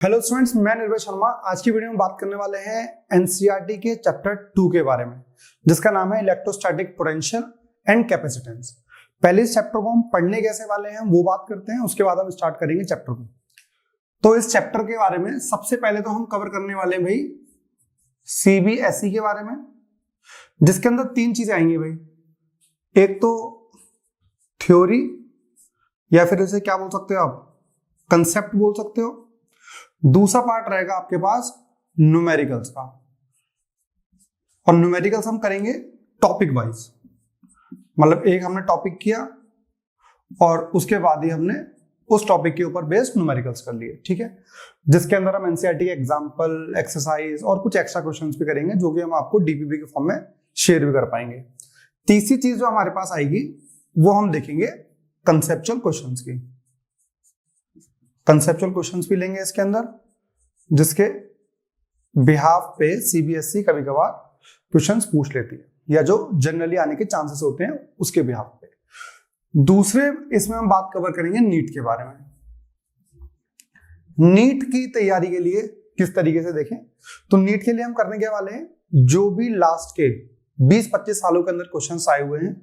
Hello students, मैं निर्भय शर्मा। आज की वीडियो में बात करने वाले हैं एनसीईआरटी के चैप्टर 2 के बारे में, जिसका नाम है इलेक्ट्रोस्टैटिक पोटेंशियल एंड कैपेसिटेंस। पहले इस चैप्टर को हम पढ़ने कैसे वाले हैं वो बात करते हैं, उसके बाद हम स्टार्ट करेंगे चैप्टर को। तो इस चैप्टर के बारे में सबसे पहले तो हम कवर करने वाले हैं भाई सीबीएसई के बारे में, जिसके अंदर तीन चीजें आएंगी भाई। एक तो थ्योरी, या फिर इसे क्या बोल सकते हो आप, कंसेप्ट बोल सकते हो। दूसरा पार्ट रहेगा आपके पास न्यूमेरिकल्स का, और न्यूमेरिकल्स हम करेंगे टॉपिक वाइज। मतलब एक हमने टॉपिक किया और उसके बाद ही हमने उस टॉपिक के ऊपर बेस्ड न्यूमेरिकल्स कर लिए, ठीक है। जिसके अंदर हम एनसीईआरटी के एग्जांपल, एक्सरसाइज और कुछ एक्स्ट्रा क्वेश्चंस भी करेंगे, जो कि हम आपको डीपीपी के फॉर्म में शेयर भी कर पाएंगे। तीसरी चीज जो हमारे पास आएगी वो हम देखेंगे कंसेप्चुअल क्वेश्चंस की। कंसेप्चुअल क्वेश्चंस भी लेंगे इसके अंदर, जिसके बिहाफ पे सीबीएसई कभी कभार क्वेश्चंस पूछ लेती है, या जो जनरली आने के चांसेस होते हैं उसके बिहाफ पे। दूसरे इसमें हम बात कवर करेंगे नीट के बारे में। नीट की तैयारी के लिए किस तरीके से देखें, तो नीट के लिए हम करने के वाले हैं, जो भी लास्ट के 20-25 सालों के अंदर क्वेश्चंस आए हुए हैं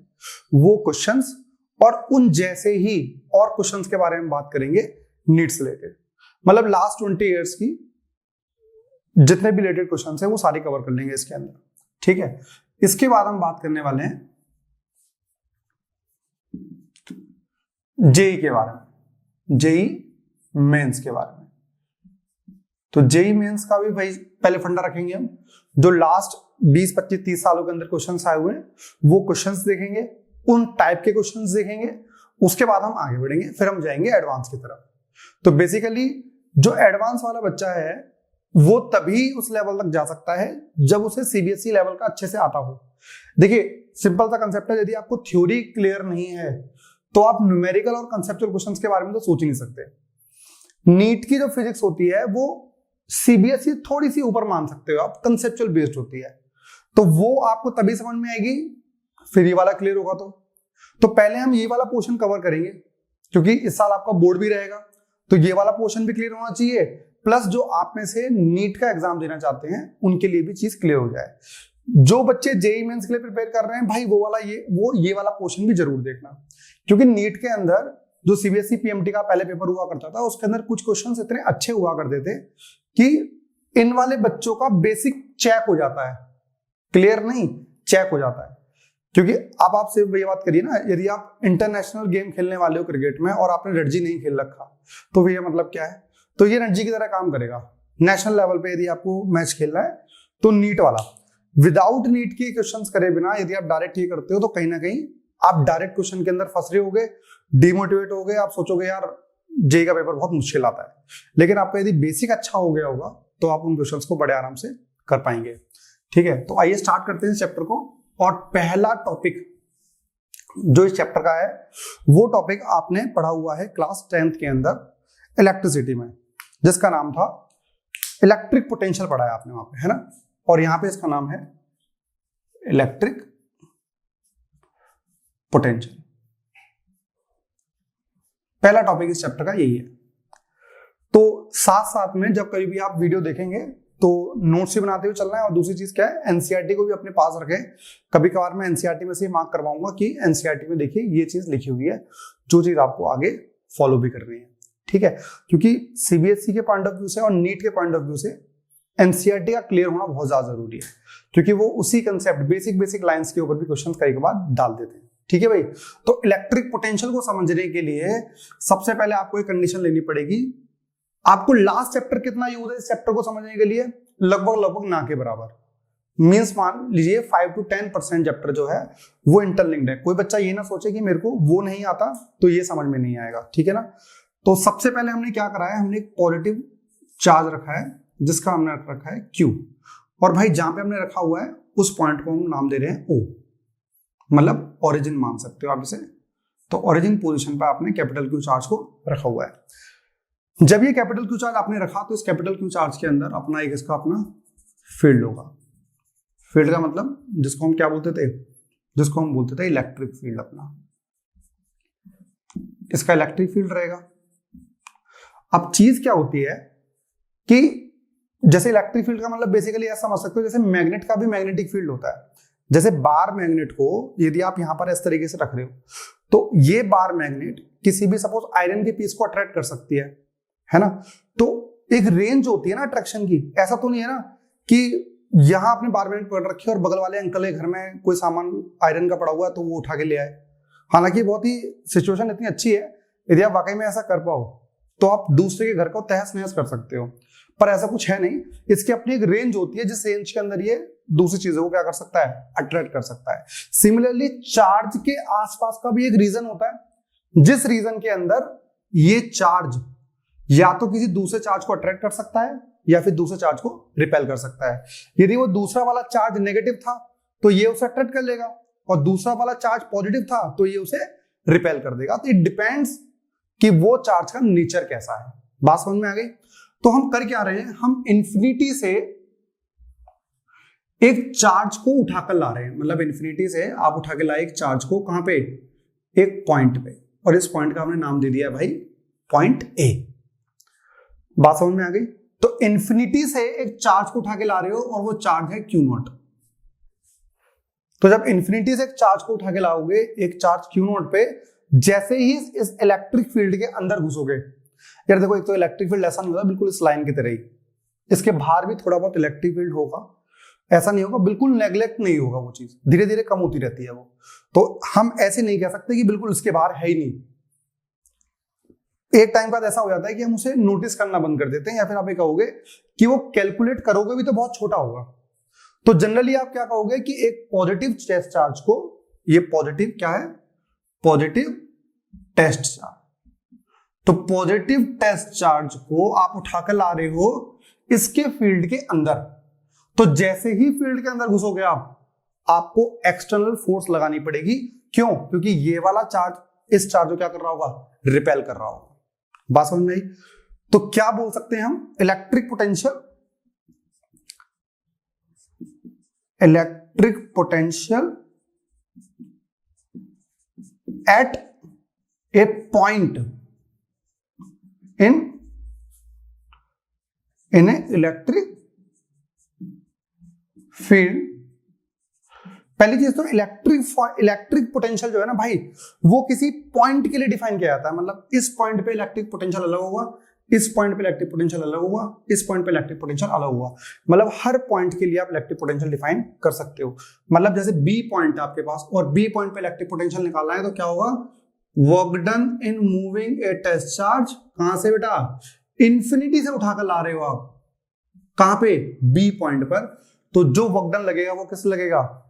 वो क्वेश्चंस, और उन जैसे ही और क्वेश्चंस के बारे में बात करेंगे नीट से रिलेटेड। मतलब लास्ट 20 ईयर्स की जितने भी रिलेटेड क्वेश्चंस हैं वो सारे कवर कर लेंगे इसके अंदर, ठीक है। इसके बाद हम बात करने वाले हैं जेई के बारे में, जेई मेंस के बारे में। तो जेई मेंस का भी भाई पहले फंडा रखेंगे हम, जो लास्ट 20-25-30 सालों के अंदर क्वेश्चंस आए हुए हैं वो क्वेश्चंस देखेंगे, उन टाइप के क्वेश्चंस देखेंगे। उसके बाद हम आगे बढ़ेंगे, फिर हम जाएंगे एडवांस की तरफ। तो बेसिकली जो एडवांस वाला बच्चा है वो तभी उस लेवल तक जा सकता है जब उसे सीबीएसई लेवल का अच्छे से आता हो। देखिए सिंपल सा कंसेप्ट है, यदि आपको थ्योरी क्लियर नहीं है तो आप न्यूमेरिकल और कंसेप्चुअल क्वेश्चंस के बारे में तो सोच ही नहीं सकते। नीट की जो फिजिक्स होती है वो सीबीएसई थोड़ी सी ऊपर मान सकते हो आप, कंसेप्चुअल बेस्ड होती है, तो वो आपको तभी समझ में आएगी फिर ये वाला क्लियर होगा। तो पहले हम ये वाला पोर्शन कवर करेंगे, क्योंकि इस साल आपका बोर्ड भी रहेगा, तो ये वाला पोर्शन भी क्लियर होना चाहिए, प्लस जो आप में से नीट का एग्जाम देना चाहते हैं उनके लिए भी चीज क्लियर हो जाए। जो बच्चे जेईई मेंस के लिए प्रिपेयर कर रहे हैं भाई, ये वाला पोर्शन भी जरूर देखना, क्योंकि नीट के अंदर जो सीबीएसई पीएमटी का पहले पेपर हुआ करता था उसके अंदर कुछ क्वेश्चंस इतने अच्छे हुआ करते थे कि इन वाले बच्चों का बेसिक चेक हो जाता है, क्लियर नहीं चेक हो जाता है। क्योंकि अब आपसे ये बात करिए ना, यदि आप इंटरनेशनल गेम खेलने वाले हो क्रिकेट में और आपने रणजी नहीं खेल रखा तो ये मतलब क्या है, तो ये रणजी की तरह काम करेगा। नेशनल लेवल पे यदि आपको मैच खेलना है तो नीट वाला, विदाउट नीट के क्वेश्चंस करे बिना यदि आप डायरेक्ट ये करते हो तो कहीं ना कहीं आप डायरेक्ट क्वेश्चन के अंदर फंस रहे होगे, डिमोटिवेट हो गए, आप सोचोगे यार जेई का पेपर बहुत मुश्किल आता है। लेकिन आपका यदि बेसिक अच्छा हो गया होगा तो आप उन क्वेश्चंस को बड़े आराम से कर पाएंगे, ठीक है। तो आइए स्टार्ट करते हैं इस चैप्टर को। और पहला टॉपिक जो इस चैप्टर का है वो टॉपिक आपने पढ़ा हुआ है क्लास 10th के अंदर इलेक्ट्रिसिटी में, जिसका नाम था इलेक्ट्रिक पोटेंशियल, पढ़ा है आपने वहां पे, है ना। और यहां पे इसका नाम है इलेक्ट्रिक पोटेंशियल। पहला टॉपिक इस चैप्टर का यही है। तो साथ साथ में जब कभी भी आप वीडियो देखेंगे तो नोट्स ही बनाते हुए चलना है। और दूसरी चीज क्या है, एनसीईआरटी को भी अपने पास रखें। कभी कभार मैं एनसीईआरटी में से मार्क करवाऊंगा कि एनसीईआरटी में देखिए ये चीज लिखी हुई है, जो चीज आपको आगे फॉलो भी करनी है, ठीक है। क्योंकि सीबीएसई के पॉइंट ऑफ व्यू से और नीट के पॉइंट ऑफ व्यू से एनसीईआरटी का क्लियर होना बहुत ज्यादा जरूरी है, क्योंकि वो उसी कंसेप्ट बेसिक लाइंस के ऊपर भी क्वेश्चन कई बार डाल देते हैं, ठीक है भाई। तो इलेक्ट्रिक पोटेंशियल को समझने के लिए सबसे पहले आपको एक कंडीशन लेनी पड़ेगी। आपको लास्ट चैप्टर कितना यूज है इस चैप्टर को समझने के लिए, लगभग ना के बराबर। मींस मान लीजिए 5 to 10% चैप्टर जो है वो इंटरलिंक्ड है। कोई बच्चा ये ना सोचे कि मेरे को वो नहीं आता तो ये समझ में नहीं आएगा, ठीक है ना। तो सबसे पहले हमने क्या करा है, हमने एक पॉजिटिव चार्ज रखा है जिसका हमने रखा है Q, और भाई जहां पे हमने रखा हुआ है उस पॉइंट को हम नाम दे रहे हैं O, मतलब ओरिजिन मान सकते हो आप इसे। तो ओरिजिन पोजीशन पर आपने कैपिटल Q चार्ज को रखा हुआ है। जब ये कैपिटल Q चार्ज आपने रखा तो इस कैपिटल Q चार्ज के अंदर अपना एक इसका अपना फील्ड होगा। फील्ड का मतलब जिसको हम क्या बोलते थे, जिसको हम बोलते थे इलेक्ट्रिक फील्ड। अपना इसका इलेक्ट्रिक फील्ड रहेगा। अब चीज क्या होती है, कि जैसे इलेक्ट्रिक फील्ड का मतलब बेसिकली ऐसा समझ सकते हो जैसे मैग्नेट का भी मैग्नेटिक फील्ड होता है। जैसे बार मैग्नेट को यदि आप यहां पर इस तरीके से रख रहे हो तो ये बार मैग्नेट किसी भी सपोज आयरन के पीस को अट्रैक्ट कर सकती है ना। तो एक रेंज होती है ना अट्रैक्शन की। ऐसा तो नहीं है ना कि यहां आपने बार मैग्नेट पकड़ रखी है और बगल वाले अंकल के घर में कोई सामान आयरन का पड़ा हुआ है तो वो उठा के ले आए। हालांकि बहुत ही सिचुएशन इतनी अच्छी है, यदि आप वाकई में ऐसा कर पाओ तो आप दूसरे के घर को तहस नहस कर सकते हो, पर ऐसा कुछ है नहीं। इसकी अपनी एक रेंज होती है जिस रेंज के अंदर ये दूसरी चीजों को क्या कर सकता है, अट्रैक्ट कर सकता है। सिमिलरली चार्ज के आसपास का भी एक रीजन होता है जिस रीजन के अंदर ये चार्ज या तो किसी दूसरे चार्ज को अट्रैक्ट कर सकता है या फिर दूसरे चार्ज को रिपेल कर सकता है। यदि वो दूसरा वाला चार्ज नेगेटिव था तो ये उसे अट्रैक्ट कर लेगा और दूसरा वाला चार्ज पॉजिटिव था तो ये उसे रिपेल कर देगा। तो इट डिपेंड्स कि वो चार्ज का नेचर कैसा है। बात समझ में आ गई? तो हम कर क्या रहे हैं, हम इंफिनिटी से एक चार्ज को उठाकर ला रहे हैं। मतलब इंफिनिटी से आप उठा के लाए एक चार्ज को, कहां पे, एक पॉइंट पे, और इस पॉइंट का हमने नाम दे दिया भाई पॉइंट ए। बात समझ में आ गई? तो इंफिनिटी से एक चार्ज को उठा के ला रहे हो और वो चार्ज है क्यू नॉट। तो जब इंफिनिटी से एक चार्ज को उठा के लाओगे, एक चार्ज क्यू नॉट पे, जैसे ही इस इलेक्ट्रिक फील्ड के अंदर घुसोगे, यार देखो एक तो इलेक्ट्रिक फील्ड ऐसा नहीं होता बिल्कुल इस लाइन की तरह ही, इसके बाहर भी थोड़ा बहुत इलेक्ट्रिक फील्ड होगा, ऐसा नहीं होगा, बिल्कुल नेग्लेक्ट नहीं होगा, वो चीज धीरे धीरे कम होती रहती है वो। तो हम ऐसे नहीं कह सकते कि बिल्कुल इसके बाहर है ही नहीं। एक टाइम बाद ऐसा हो जाता है कि हम उसे नोटिस करना बंद कर देते हैं, या फिर आप ये कहोगे कि वो कैलकुलेट करोगे भी तो बहुत छोटा होगा। तो जनरली आप क्या कहोगे कि एक पॉजिटिव टेस्ट चार्ज को, ये पॉजिटिव क्या है, पॉजिटिव टेस्ट चार्ज, तो पॉजिटिव टेस्ट चार्ज को आप उठाकर ला रहे हो इसके फील्ड के अंदर। तो जैसे ही फील्ड के अंदर घुसोगे आपको एक्सटर्नल फोर्स लगानी पड़ेगी। क्यों? क्योंकि ये वाला चार्ज इस चार्ज को क्या कर रहा होगा, रिपेल कर रहा होगा। बात समझ में आई? तो क्या बोल सकते हैं हम, electric potential eight A point in A electric field. पहली चीज तो इलेक्ट्रिक पोटेंशियल जो है ना भाई, वो किसी पॉइंट के लिए डिफाइन किया जाता है। मतलब इस पॉइंट पे इलेक्ट्रिक पोटेंशियल अलग होगा, इस पॉइंट पे इलेक्ट्रिक पोटेंशियल अलग होगा, इस पॉइंट पे इलेक्ट्रिक पोटेंशियल अलग होगा। मतलब हर पॉइंट के लिए आप इलेक्ट्रिक पोटेंशियल डिफाइन कर सकते हो। मतलब जैसे बी पॉइंट है आपके पास और बी पॉइंट पे इलेक्ट्रिक पोटेंशियल निकालना है तो क्या होगा, work done in moving a test charge, कहां से बेटा, इंफिनिटी से उठाकर ला रहे हो आप, कहां पे, बी पॉइंट पर। तो जो वर्क डन लगेगा वो किस लगेगा,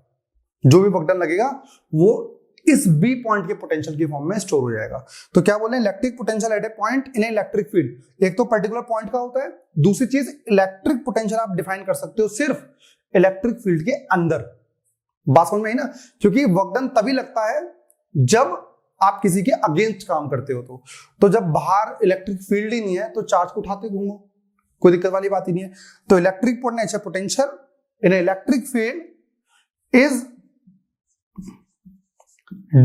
जो भी वर्क डन लगेगा वो इस बी पॉइंट के पोटेंशियल की फॉर्म में स्टोर हो जाएगा। तो क्या बोले, electric potential eight A point in electric field. एक तो पर्टिकुलर पॉइंट का होता है, दूसरी चीज इलेक्ट्रिक पोटेंशियल आप डिफाइन कर सकते हो सिर्फ इलेक्ट्रिक फील्ड के अंदर। बात समझ में आई ना? क्योंकि वर्क डन तभी लगता है जब आप किसी के अगेंस्ट काम करते हो। तो जब बाहर इलेक्ट्रिक फील्ड ही नहीं है तो चार्ज को उठाते घूमो, कोई दिक्कत वाली बात ही नहीं है। तो electric potential in electric field is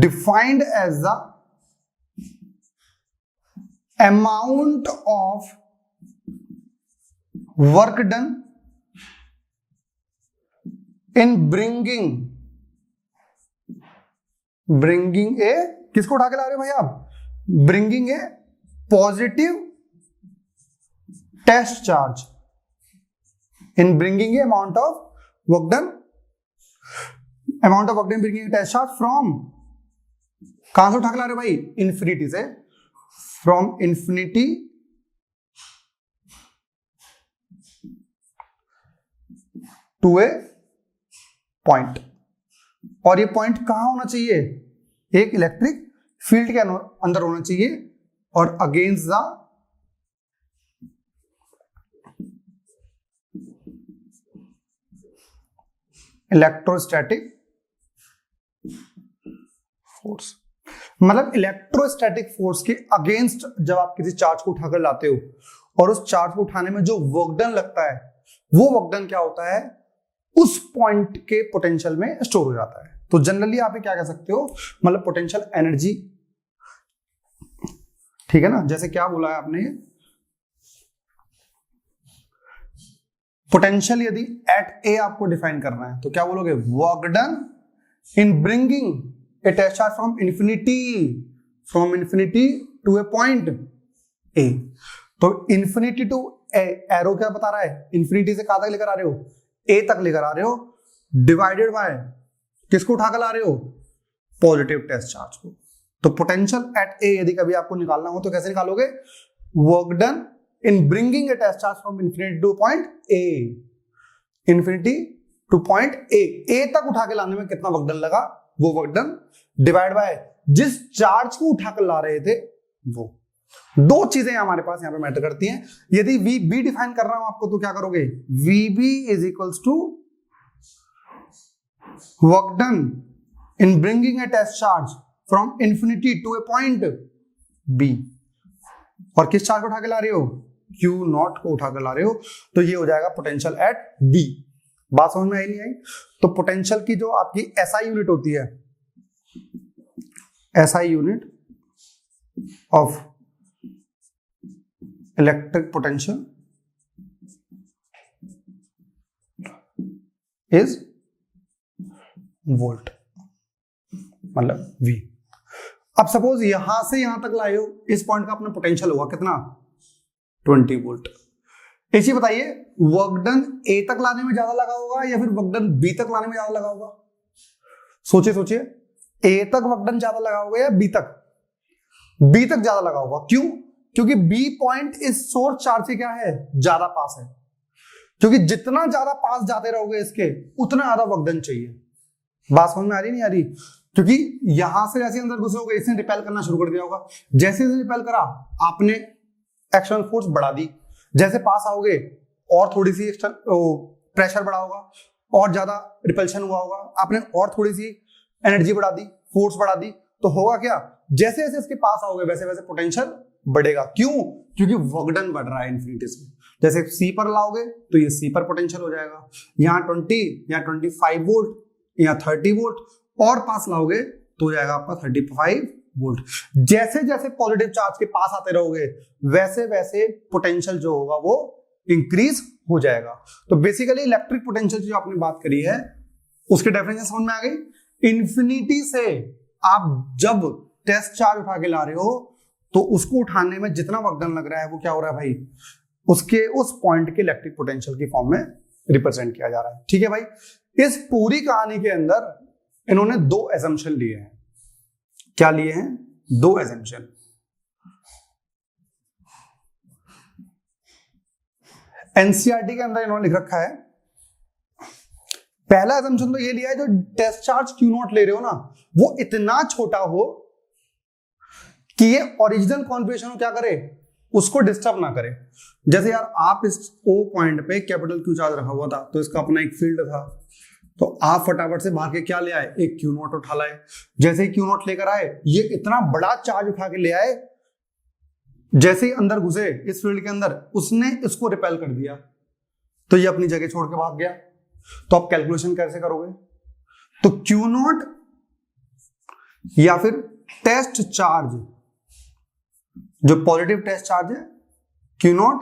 defined as the amount of work done in bringing a, किसको उठा के ला रहे हो भाई आप, bringing a positive test charge, in bringing a amount of work done bringing a test charge from, कहां से उठा के ला रहे हो भाई, इंफिनिटी से, from infinity to a point. और ये पॉइंट कहां होना चाहिए, एक इलेक्ट्रिक फील्ड के अंदर होना चाहिए और अगेंस्ट द इलेक्ट्रोस्टैटिक फोर्स। मतलब इलेक्ट्रोस्टैटिक फोर्स के अगेंस्ट जब आप किसी चार्ज को उठाकर लाते हो और उस चार्ज को उठाने में जो वर्क डन लगता है, वो वर्क डन क्या होता है, उस पॉइंट के पोटेंशियल में स्टोर हो जाता है। तो जनरली आप क्या कह सकते हो, मतलब पोटेंशियल एनर्जी, ठीक है ना। जैसे क्या बोला है आपने, पोटेंशियल यदि एट ए आपको डिफाइन करना है तो क्या बोलोगे, work done in bringing a test charge from infinity to a point A. तो इन्फिनिटी टू ए, एरो क्या बता रहा है, इन्फिनिटी से कहां तक लेकर आ रहे हो, ए तक लेकर आ रहे हो, डिवाइडेड बाय किसको उठाकर ला रहे हो, पॉजिटिव टेस्ट चार्ज को। तो पोटेंशियल एट ए यदि कभी आपको निकालना हो तो कैसे निकालोगे, work done in bringing a test charge from infinity to point A, infinity to point A तक उठा के लाने में कितना वर्क डन लगा, वो वर्क डन डिवाइड बाय जिस चार्ज को उठाकर ला रहे थे वो। दो चीजें हमारे पास यहां पे मैटर करती हैं। यदि वी बी डिफाइन कर रहा हूं आपको तो क्या करोगे, V B is equals to work done in bringing a test charge from infinity to a point B. और किस चार्ज को उठा के ला रहे हो, क्यू नॉट को उठा के ला रहे हो, तो ये हो जाएगा पोटेंशियल एट बी। बात समझ में आई नहीं आई? तो पोटेंशियल की जो आपकी एसआई यूनिट होती है, SI unit of electric potential is volt, मतलब वी। अब सपोज यहां से यहां तक लाए हो, इस पॉइंट का अपना पोटेंशियल होगा कितना, 20 वोल्ट। ऐसे बताइए वर्क डन ए तक लाने में ज्यादा लगा होगा या फिर वर्क डन बी तक लाने में ज्यादा लगा होगा? सोचिए सोचिए, ए तक वर्क डन ज्यादा लगा होगा या बी तक? बी तक ज्यादा लगा होगा। क्यों? क्योंकि बी पॉइंट इस सोर्स चार्ज से क्या है, ज्यादा पास है। क्योंकि जितना ज्यादा पास जाते रहोगे इसके, उतना ज्यादा वर्क डन चाहिए। बात समझ में आ रही नहीं आ रही? क्योंकि यहां से जैसे अंदर घुसोगे इसने रिपेल करना शुरू कर दिया होगा, जैसे इसने रिपेल करा आपने एक्सटर्नल फोर्स बढ़ा दी, जैसे पास आओगे और थोड़ी सी प्रेशर बढ़ा होगा और ज्यादा रिपल्शन हुआ होगा, आपने और थोड़ी सी एनर्जी बढ़ा दी, फोर्स बढ़ा दी, तो होगा क्या, जैसे जैसे इसके पास आओगे वैसे वैसे पोटेंशियल बढ़ेगा। क्यों? क्योंकि वर्क डन बढ़ रहा है इन्फिनिटी से। जैसे सी पर लाओगे तो ये सी पर पोटेंशियल हो जाएगा, यहाँ 20, यहाँ 25 वोल्ट, यहाँ 30 वोल्ट, और पास लाओगे तो हो जाएगा आपका 35 वोल्ट। जैसे जैसे पॉजिटिव चार्ज के पास आते रहोगे वैसे वैसे पोटेंशियल जो होगा वो इंक्रीज हो जाएगा। तो बेसिकली इलेक्ट्रिक पोटेंशियल जो आपने बात करी है उसके डेफिनेशन समझ में आ गई। इन्फिनिटी से आप जब टेस्ट चार्ज उठा के ला रहे हो तो उसको उठाने में जितना वर्क डन लग रहा है वो क्या हो रहा है भाई, उसके उस पॉइंट के इलेक्ट्रिक पोटेंशियल की फॉर्म में रिप्रेजेंट किया जा रहा है। ठीक है भाई, इस पूरी कहानी के अंदर इन्होंने दो एजम्पशन लिए हैं। क्या लिए हैं? दो एजम्पशन। एनसीईआरटी के अंदर इन्होंने लिख रखा है, पहला एजम्पशन तो ये लिया है जो टेस्ट चार्ज क्यू नॉट ले रहे हो ना वो इतना छोटा हो कि ये ओरिजिनल कॉन्फ़िगरेशन को क्या करे, उसको डिस्टर्ब ना करे। जैसे यार आप इस ओ पॉइंट पे कैपिटल क्यू चार्ज रखा हुआ था तो इसका अपना एक फील्ड था, तो आप फटाफट से भाग के क्या ले आए, एक क्यू नॉट उठा लाए। जैसे ही क्यू नॉट लेकर आए ये इतना बड़ा चार्ज उठा के ले आए, जैसे ही अंदर घुसे इस फील्ड के अंदर उसने इसको रिपेल कर दिया तो ये अपनी जगह छोड़ के भाग गया। तो आप कैलकुलेशन कैसे करोगे? तो क्यू नॉट या फिर टेस्ट चार्ज, जो पॉजिटिव टेस्ट चार्ज है Q not,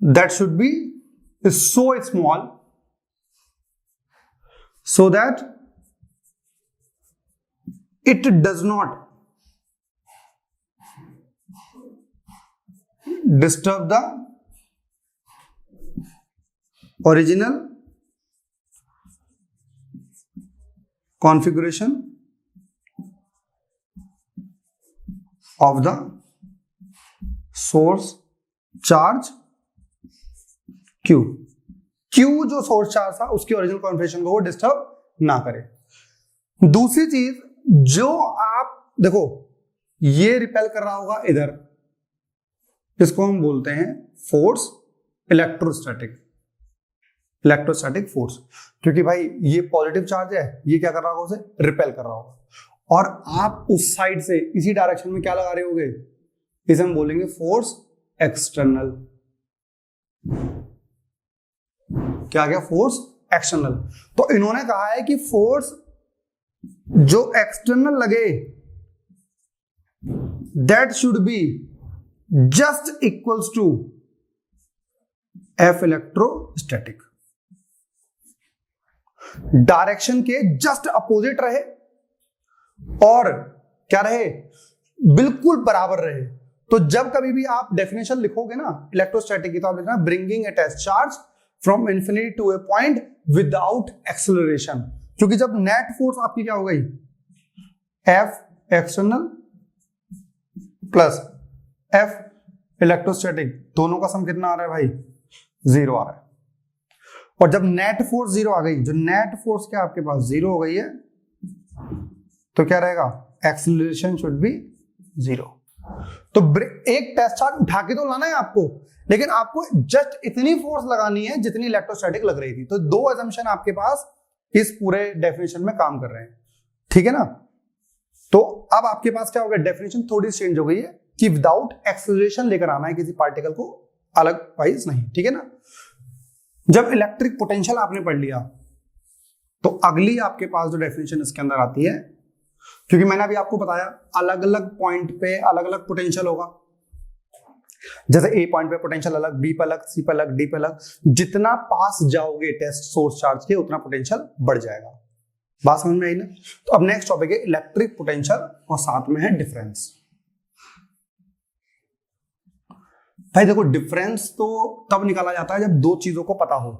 that should B so small so that it does not disturb the original configuration of the source charge Q। Q जो सोर्स चार्ज था उसकी original configuration को वो disturb ना करे। दूसरी चीज, जो आप देखो ये रिपेल कर रहा होगा इधर, इसको हम बोलते हैं फोर्स इलेक्ट्रोस्टैटिक फोर्स, क्योंकि भाई ये पॉजिटिव चार्ज है, ये क्या कर रहा होगा, उसे रिपेल कर रहा होगा। और आप उस साइड से इसी डायरेक्शन में क्या लगा रहे होगे, इसे हम बोलेंगे फोर्स एक्सटर्नल। क्या गया, फोर्स एक्सटर्नल। तो इन्होंने कहा है कि फोर्स जो एक्सटर्नल लगे that should be just equals to F electrostatic. Direction के जस्ट अपोजिट रहे और क्या रहे, बिल्कुल बराबर रहे। तो जब कभी भी आप डेफिनेशन लिखोगे ना इलेक्ट्रोस्टैटिक की, तो आप लिखना bringing a test charge from infinity to a point without acceleration. क्योंकि जब नेट फोर्स आपकी क्या हो गई, F external plus F electrostatic, दोनों का सम कितना आ रहा है भाई, 0 आ रहा है। और जब नेट फोर्स 0 आ गई, जो नेट फोर्स क्या आपके पास 0 हो गई है, तो क्या रहेगा, एक्सेलरेशन शुड बी 0। तो एक टेस्ट चार्ज उठा के तो लाना है आपको, लेकिन आपको जस्ट इतनी फोर्स लगानी है जितनी इलेक्ट्रोस्टैटिक लग रही थी। तो दो असम्पशन आपके पास इस पूरे डेफिनेशन में काम कर रहे हैं, ठीक है ना। तो अब आपके पास क्या हो गया, डेफिनेशन थोड़ी चेंज हो गई है कि विदाउट एक्सेलरेशन लेकर आना है किसी पार्टिकल को, अलग वाइज नहीं, ठीक है ना। जब इलेक्ट्रिक पोटेंशियल आपने पढ़ लिया, तो अगली आपके पास जो डेफिनेशन इसके अंदर आती है, क्योंकि मैंने अभी आपको बताया अलग अलग पॉइंट पे अलग अलग पोटेंशियल होगा। जैसे ए पॉइंट पे पोटेंशियल अलग, बी पे अलग, सी पे अलग, डी पे अलग। जितना पास जाओगे टेस्ट सोर्स चार्ज के, उतना पोटेंशियल बढ़ जाएगा। बात समझ में आई ना। तो अब नेक्स्ट टॉपिक है इलेक्ट्रिक पोटेंशियल और साथ में है डिफरेंस। भाई देखो, डिफरेंस तो तब निकाला जाता है जब दो चीजों को पता हो,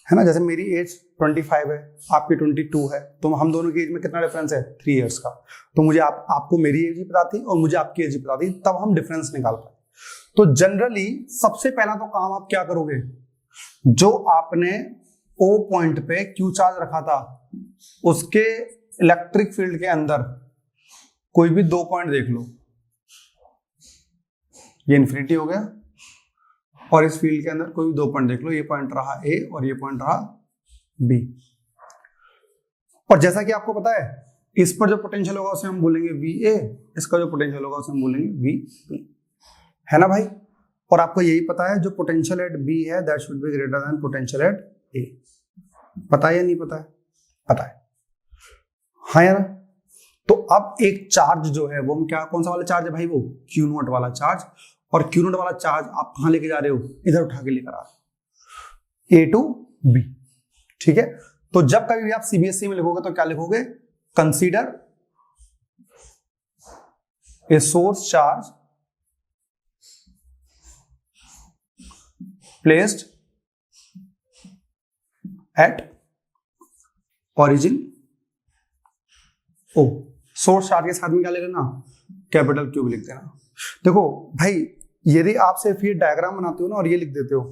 है ना। जैसे मेरी एज 25 है, आपकी 22 है, तो हम दोनों की एज में कितना डिफरेंस है, 3 इयर्स का। तो मुझे आपको मेरी एज ही पता थी और मुझे आपकी एज ही पता थी, तब हम डिफरेंस निकाल पाए। तो जनरली सबसे पहला तो काम आप क्या करोगे, जो आपने O पॉइंट पे Q चार्ज रखा था, उसके इलेक्ट्रिक फील्ड के अंदर कोई भी 2 पॉइंट देख लो। ये इन्फिनिटी हो गया, और इस फील्ड के अंदर कोई भी 2 पॉइंट देख लो। ये पॉइंट रहा A और ये पॉइंट रहा B। और जैसा कि आपको पता है, इस पर जो पोटेंशियल होगा उसे हम बोलेंगे VA, इसका जो पोटेंशियल होगा उसे हम बोलेंगे VB, है ना भाई। और आपको यही पता है, जो पोटेंशियल एट B है that should be greater than potential at A। पता है या नहीं पता है, पता है, हाँ यार। तो अब एक चार्ज जो है वो क्या, कौन सा वाला चार्ज है भाई, वो Q0 वाला चार्ज। और Q0 वाला चार्ज आप कहां लेके जा रहे हो, इधर उठा के लेकर आ रहे हो, A to B, ठीक है। तो जब कभी भी आप CBSE में लिखोगे तो क्या लिखोगे, consider a source charge placed at origin O। Source charge के साथ में क्या लिख देना, कैपिटल Q लिख देना। देखो भाई, यदि आप सिर्फ ये डायग्राम बनाते हो ना और ये लिख देते हो,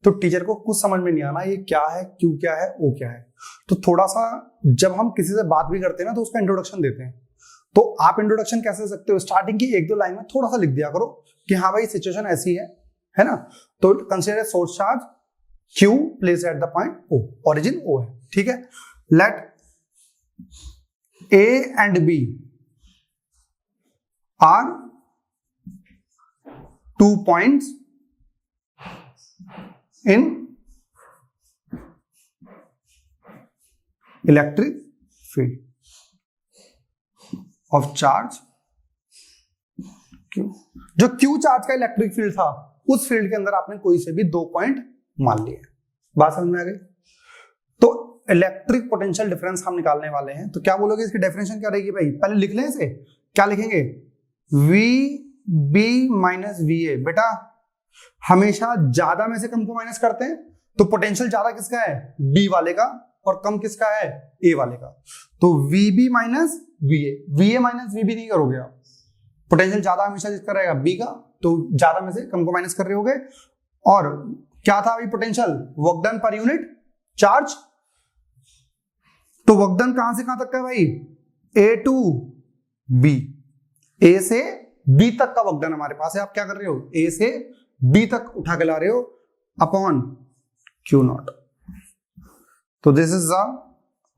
तो टीचर को कुछ समझ में नहीं आना ये क्या है, Q क्या है, O क्या है। तो थोड़ा सा जब हम किसी से बात भी करते हैं ना, तो उसका इंट्रोडक्शन देते हैं। तो आप इंट्रोडक्शन कैसे दे सकते हो, स्टार्टिंग की 1-2 लाइन में थोड़ा सा लिख दिया करो कि हाँ भाई सिचुएशन ऐसी है ना। तो consider source charge Q place at the point O, origin O है, ठीक है। Let A and B are 2 points in electric field of charge Q। जो Q चार्ज का इलेक्ट्रिक फील्ड था, उस फील्ड के अंदर आपने कोई से भी 2 पॉइंट मान लिए। बात समझ में आ गई। तो इलेक्ट्रिक पोटेंशियल डिफरेंस हम निकालने वाले हैं। तो क्या बोलोगे, इसकी डेफिनेशन क्या रहेगी भाई, पहले लिख लें इसे। क्या लिखेंगे, VB माइनस VA। बेटा हमेशा ज्यादा में से कम को माइनस करते हैं, तो पोटेंशियल ज्यादा किसका है, B वाले का, और कम किसका है, A वाले का। तो VB minus VA, VA minus VB नहीं करोगे आप, पोटेंशियल ज्यादा हमेशा किसका रहेगा, B का। तो ज्यादा में से कम को माइनस कर रहे होगे। और क्या था अभी potential, work done per unit charge. तो वर्क डन कहां से कहां तक का है भाई, A to B, A से B तक का वर्क डन हमारे पास है। आप क्या कर रहे हो, A से B तक उठा के ला रहे हो अपॉन Q0। तो this is the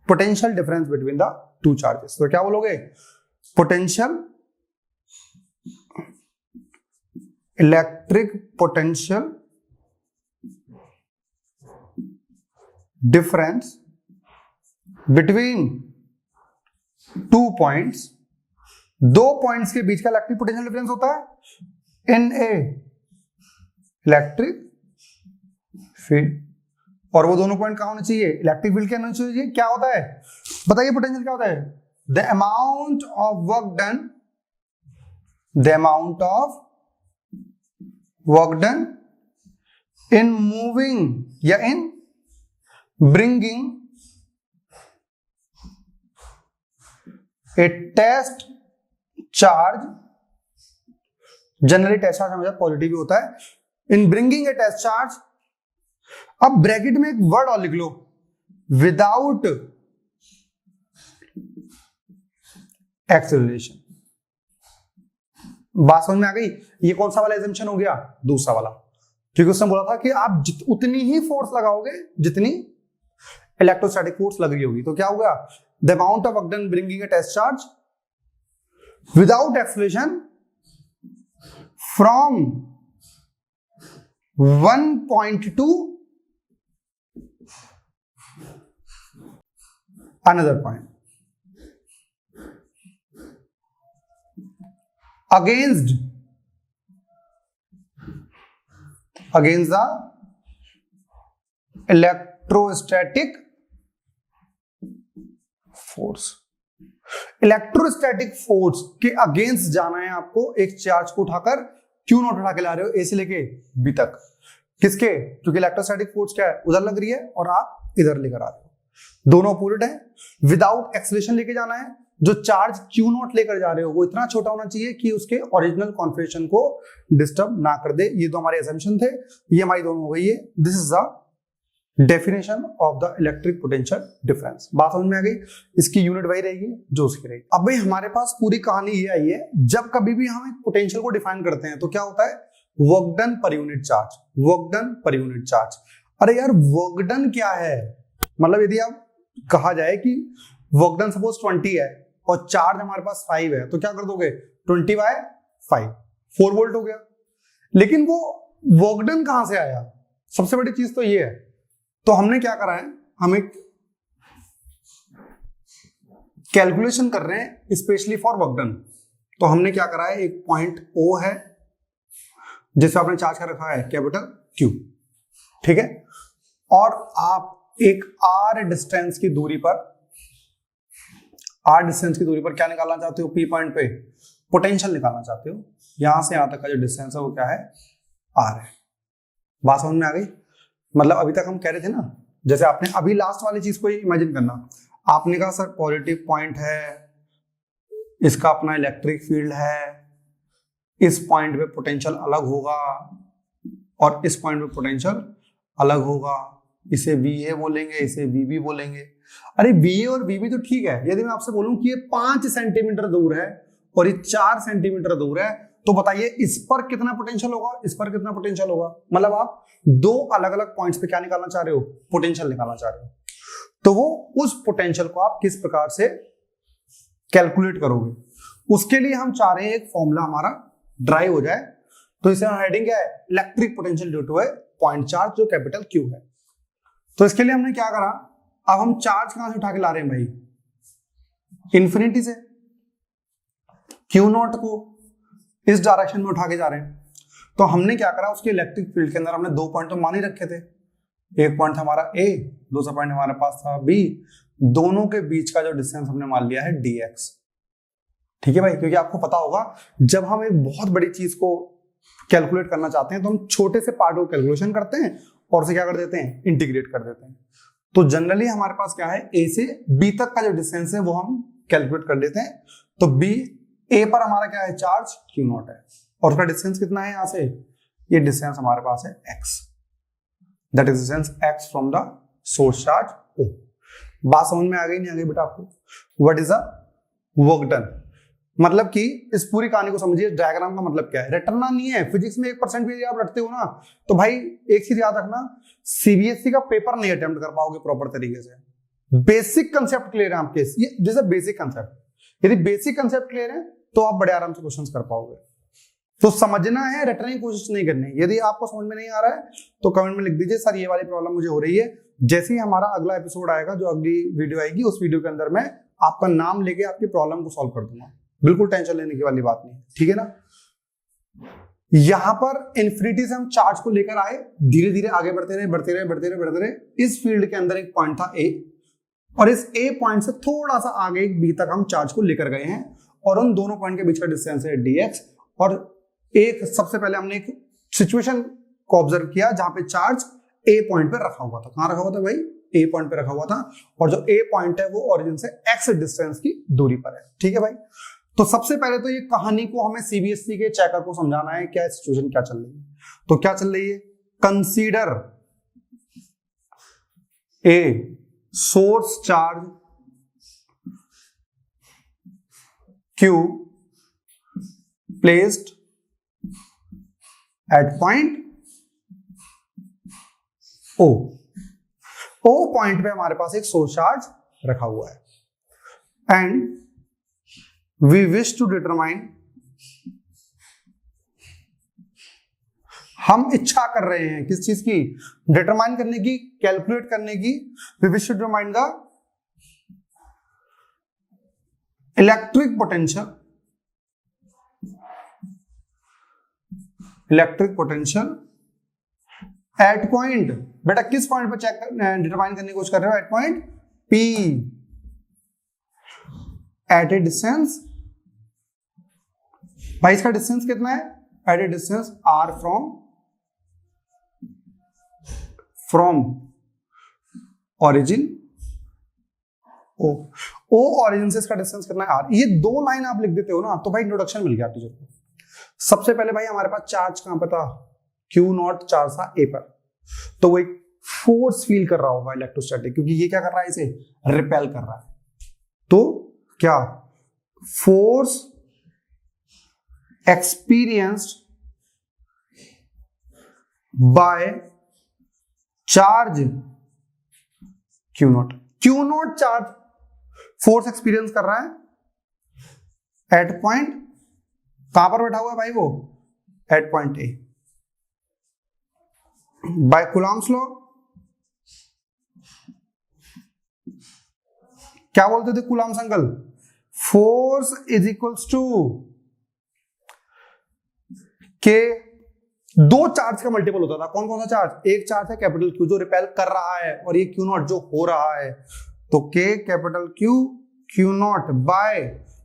potential difference between the 2 charges. तो क्या बोलोगे, potential, electric potential difference between 2 points. 2 points के बीच का इलेक्ट्रिक पोटेंशियल डिफरेंस होता है इन ए इलेक्ट्रिक फील्ड, और वो दोनों पॉइंट कहाँ होने चाहिए, इलेक्ट्रिक फील्ड के होने चाहिए। क्या होता है बताइए, पोटेंशियल क्या होता है, the amount of work done, the amount of work done in moving या in bringing a test charge, generally test charge हमेशा पॉजिटिव ही होता है, in bringing a test charge. अब ब्रैकेट में एक वर्ड और लिख लो, विदाउट एक्सेलरेशन। बात समझ में आ गई। ये कौन सा वाला एजम्पशन हो गया, दूसरा वाला, क्योंकि उसने बोला था कि आप उतनी ही फोर्स लगाओगे जितनी इलेक्ट्रोस्टैटिक फोर्स लग रही होगी। तो क्या होगा, the amount of work done bringing a test charge without acceleration from one point to another point against the electrostatic force। Electrostatic force के अगेंस्ट जाना है आपको, एक चार्ज को उठाकर क्यू नॉट उठा के ला रहे हो ए से लेके बी तक, किसके, क्योंकि इलेक्ट्रोस्टैटिक फोर्स क्या है, उधर लग रही है और आप इधर लेकर आ रहे हो, दोनों अपोजिट है। विदाउट एक्सेलरेशन लेके जाना है, जो चार्ज क्यू नॉट लेकर जा रहे हो वो इतना छोटा होना चाहिए कि उसके ओरिजिनल कॉन्फिगरेशन को डिस्टर्ब ना कर दे। ये तो हमारे असम्पशन थे, ये हमारी दोनों हो गई है। This is the definition of the electric potential difference. बात समझ में आ गई। इसकी यूनिट वही रहेगी जो उसकी रहेगी। अब भाई हमारे पास पूरी कहानी ये आई है, जब कभी भी हम एक पोटेंशियल को डिफाइन करते हैं तो क्या होता है, work done per unit charge, work done per unit charge. अरे यार वर्क डन क्या है, मतलब यदि आप कहा जाए कि वर्क डन सपोज 20 है और चार्ज हमारे पास 5 है, तो क्या कर दोगे, 20/5, 4 वोल्ट हो गया। लेकिन वो वर्क डन कहां से आया, सबसे बड़ी चीज तो ये है। तो हमने क्या करा है, हम एक कैलकुलेशन कर रहे हैं स्पेशली फॉर वर्क डन। तो हमने क्या करा है, एक पॉइंट O है जिसे आपने चार्ज कर रखा है कैपिटल Q, ठीक है, और आप एक R डिस्टेंस की दूरी पर क्या निकालना चाहते हो, P पॉइंट पे पोटेंशियल निकालना चाहते हो। यहां से यहां तक का जो डिस्टेंस है वो क्या है, R है। बात समझ में आ गई। मतलब अभी तक हम कह रहे थे ना, जैसे आपने अभी लास्ट वाली चीज को ही इमेजिन करना, आपने कहा सर पॉजिटिव पॉइंट है, इसका अपना इलेक्ट्रिक फील्ड है, इस पॉइंट पे पोटेंशियल अलग होगा और इस पॉइंट पे पोटेंशियल अलग होगा, इसे VA बोलेंगे, इसे VB बोलेंगे। अरे VA और VB तो ठीक है, यदि मैं आपसे बोलूं कि ये 5 सेंटीमीटर दूर है और ये 4 सेंटीमीटर दूर है, तो बताइए इस पर कितना पोटेंशियल होगा, इस पर कितना पोटेंशियल होगा। मतलब आप दो अलग अलग पॉइंट्स पे क्या निकालना चाह रहे हो, पोटेंशियल निकालना चाह रहे हो। तो वो उस पोटेंशियल को आप किस प्रकार से कैलकुलेट करोगे, उसके लिए हम चाह रहे हैं एक फॉर्मूला हमारा ड्राइव हो जाए। तो इसे हेडिंग क्या है, electric potential due to a point charge जो कैपिटल Q है। तो इसके लिए हमने क्या करा, अब हम चार्ज कहां से उठा के ला रहे हैं भाई, इंफिनिटी से, Q नॉट को इस डायरेक्शन में उठा के जा रहे हैं। तो हमने क्या करा, उसके इलेक्ट्रिक फील्ड के अंदर हमने 2 पॉइंट तो मान ही रखे थे, एक पॉइंट हमारा A, दूसरा पॉइंट हमारे पास था B, दोनों के बीच का जो डिस्टेंस हमने मान लिया है dx। ठीक है भाई, क्योंकि आपको पता होगा जब हम एक बहुत बड़ी चीज को कैलकुलेट करना चाहते हैं तो हम छोटे से पार्ट को कैलकुलेशन करते हैं और उसे क्या कर देते हैं, इंटीग्रेट कर देते हैं। तो जनरली हमारे पास क्या है, A से B तक का जो डिस्टेंस है वो हम कैलकुलेट कर लेते हैं। तो A पर हमारा क्या है, चार्ज Q नॉट है और उसका डिस्टेंस कितना है, यहां से ये डिस्टेंस हमारे पास है x, that is distance x from the source charge O। बात समझ में आ गई नहीं आ गई बेटा आपको, what is the work done. मतलब कि इस पूरी कहानी को समझिए, डायग्राम का मतलब क्या है, रटना नहीं है। फिजिक्स में 1% भी आप रटते हो ना, तो भाई एक चीज याद रखना, CBSE का पेपर नहीं अटेम्प्ट कर पाओगे प्रॉपर तरीके से। बेसिक कंसेप्ट क्लियर है आपके, ये जैसे बेसिक कंसेप्ट, यदि बेसिक कंसेप्ट क्लियर है तो आप बड़े आराम से क्वेश्चंस कर पाओगे। तो समझना है, रटने की कोशिश नहीं करनी। यदि आपको समझ में नहीं आ रहा है तो कमेंट में लिख दीजिए सर ये वाली प्रॉब्लम मुझे हो रही है। जैसे ही हमारा अगला एपिसोड आएगा, जो अगली वीडियो आएगी, उस वीडियो के अंदर मैं आपका नाम लेके आपकी प्रॉब्लम को सॉल्व कर दूंगा। बिल्कुल टेंशन लेने की वाली बात नहीं, ठीक है ना। यहां पर इन्फिनिटी से हम चार्ज को लेकर आए, धीरे धीरे आगे बढ़ते रहे बढ़ते रहे बढ़ते रहे बढ़ते रहे। इस फील्ड के अंदर एक पॉइंट था ए, और इस ए पॉइंट से थोड़ा सा आगे बी तक हम चार्ज को लेकर गए हैं, और उन दोनों पॉइंट के बीच का डिस्टेंस है dx। और एक सबसे पहले हमने एक सिचुएशन को ऑब्जर्व किया जहां पे चार्ज ए पॉइंट पे रखा हुआ था। कहां रखा हुआ था भाई? ए पॉइंट पे रखा हुआ था, और जो ए पॉइंट है वो ओरिजिन से x डिस्टेंस की दूरी पर है। ठीक है भाई, तो सबसे पहले तो ये कहानी को हमें सीबीएसई के चेकर को समझाना है, क्या सिचुएशन क्या चल रही है। तो क्या चल रही है? Consider a source charge Q placed at point O। O point पे हमारे पास एक सोर्स चार्ज रखा हुआ है, and we wish to determine, हम इच्छा कर रहे हैं किस चीज की? डिटरमाइन करने की, कैलकुलेट करने की। We wish to determine the electric potential, at point, बेटा किस पॉइंट पर चेक डिटरमाइन करने की कोशिश कर रहे हो? At point P at a distance, भाई इसका डिस्टेंस कितना है? At a distance R from origin O। Origin से इसका डिस्टेंस कितना है? R। ये दो लाइन आप लिख देते हो ना, तो भाई इंट्रोडक्शन मिल गया टीचर को। सबसे पहले भाई हमारे पास चार्ज कहां पर था? Q0 चार्ज था A पर, तो वो एक फोर्स फील कर रहा होगा इलेक्ट्रोस्टैटिक, क्योंकि ये क्या कर रहा है? इसे रिपेल कर रहा है। तो क्या? Force experienced by charge Q0 charge force experience कर रहा है एट पॉइंट, कहां पर बैठा हुआ है भाई वो? At point A, by Coulomb's law. क्या बोलते थे Coulomb's uncle? Force is equals to k, दो चार्ज का मल्टीपल होता था। कौन कौन सा चार्ज? एक चार्ज है कैपिटल Q जो रिपेल कर रहा है, और ये Q0 जो हो रहा है। तो K कैपिटल Q0 बाय,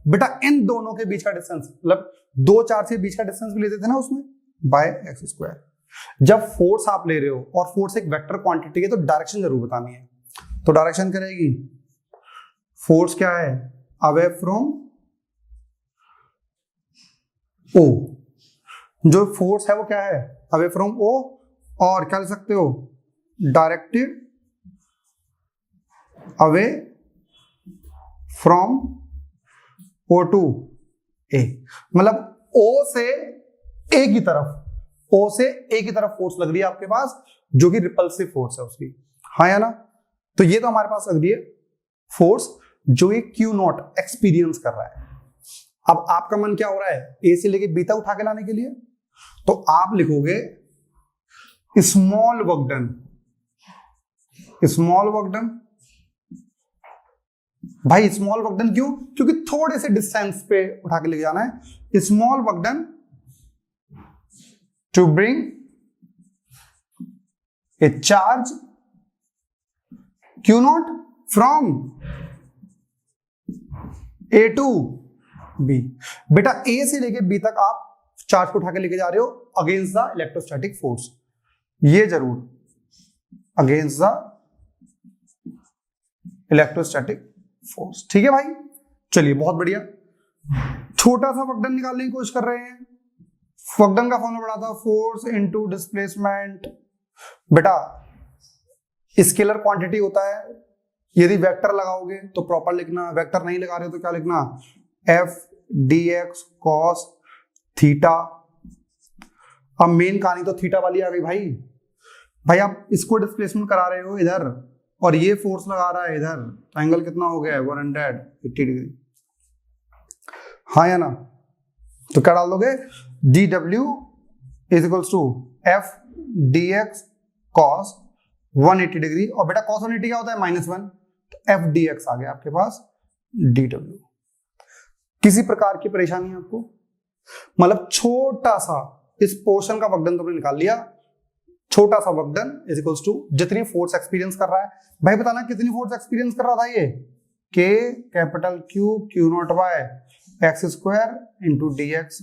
बेटा इन दोनों के बीच का डिस्टेंस, मतलब दो चार्ज के बीच का डिस्टेंस भी लेते थे ना उसमें, बाय x स्क्वायर। जब फोर्स आप ले रहे हो और फोर्स एक वेक्टर क्वांटिटी है, तो डायरेक्शन जरूर बतानी है। तो डायरेक्शन करेगी, फोर्स क्या है? Away from O। जो फोर्स है वो क्या है? अवे फ्रॉम O, और क्या लिख सकते हो? Directed away from O to A, मतलब O से A की तरफ फोर्स लग रही है आपके पास, जो कि रिपल्सिव फोर्स है उसकी। हाँ या ना? तो ये तो हमारे पास लग रही है फोर्स जो ये Q0 एक्सपीरियंस कर रहा है। अब आपका मन क्या हो रहा है? A से लेके B तक उठा के लाने के लिए, तो आप लिखोगे स्मॉल वर्क डन। भाई स्मॉल वर्क डन क्यों? क्योंकि थोड़े से डिस्टेंस पे उठा के लेके जाना है। Small work done to bring a charge Q0 from A to B। बेटा A से लेके B तक आप चार्ज को उठा के लेके जा रहे हो अगेंस्ट द इलेक्ट्रोस्टैटिक फोर्स, ये जरूर अगेंस्ट द इलेक्ट्रोस्टैटिक फोर्स। ठीक है भाई, चलिए बहुत बढ़िया। छोटा सा वर्क डन निकालने की कोशिश कर रहे हैं। वर्क डन का फॉर्मूला पढ़ा था, फोर्स इनटू डिस्प्लेसमेंट। बेटा स्केलर क्वांटिटी होता है, यदि वेक्टर लगाओगे तो प्रॉपर लिखना, वेक्टर नहीं लगा रहे हो तो क्या लिखना? F dx cos theta. अब मेन कहानी तो थीटा वाली आ गई भाई आप इसको डिस्प्लेसमेंट करा रहे हो इधर, और ये फोर्स लगा रहा है इधर, तो एंगल कितना हो गया है? 180 डिग्री। हाँ या ना? तो क्या डाल दोगे? dw is equals to F dx cos 180 degree, और बेटा cos 180 क्या होता है? -1, तो F dx आ गया आपके पास dw। किसी प्रकार की परेशानी आपको? मतलब छोटा सा इस पोर्शन का वक्डन तो हमने निकाल लिया, छोटा सा वक्डन इज इक्वल्स टू जितनी फोर्स एक्सपीरियंस कर रहा है। भाई बताना कितनी फोर्स एक्सपीरियंस कर रहा था ये, k capital Q naught by x square into d x,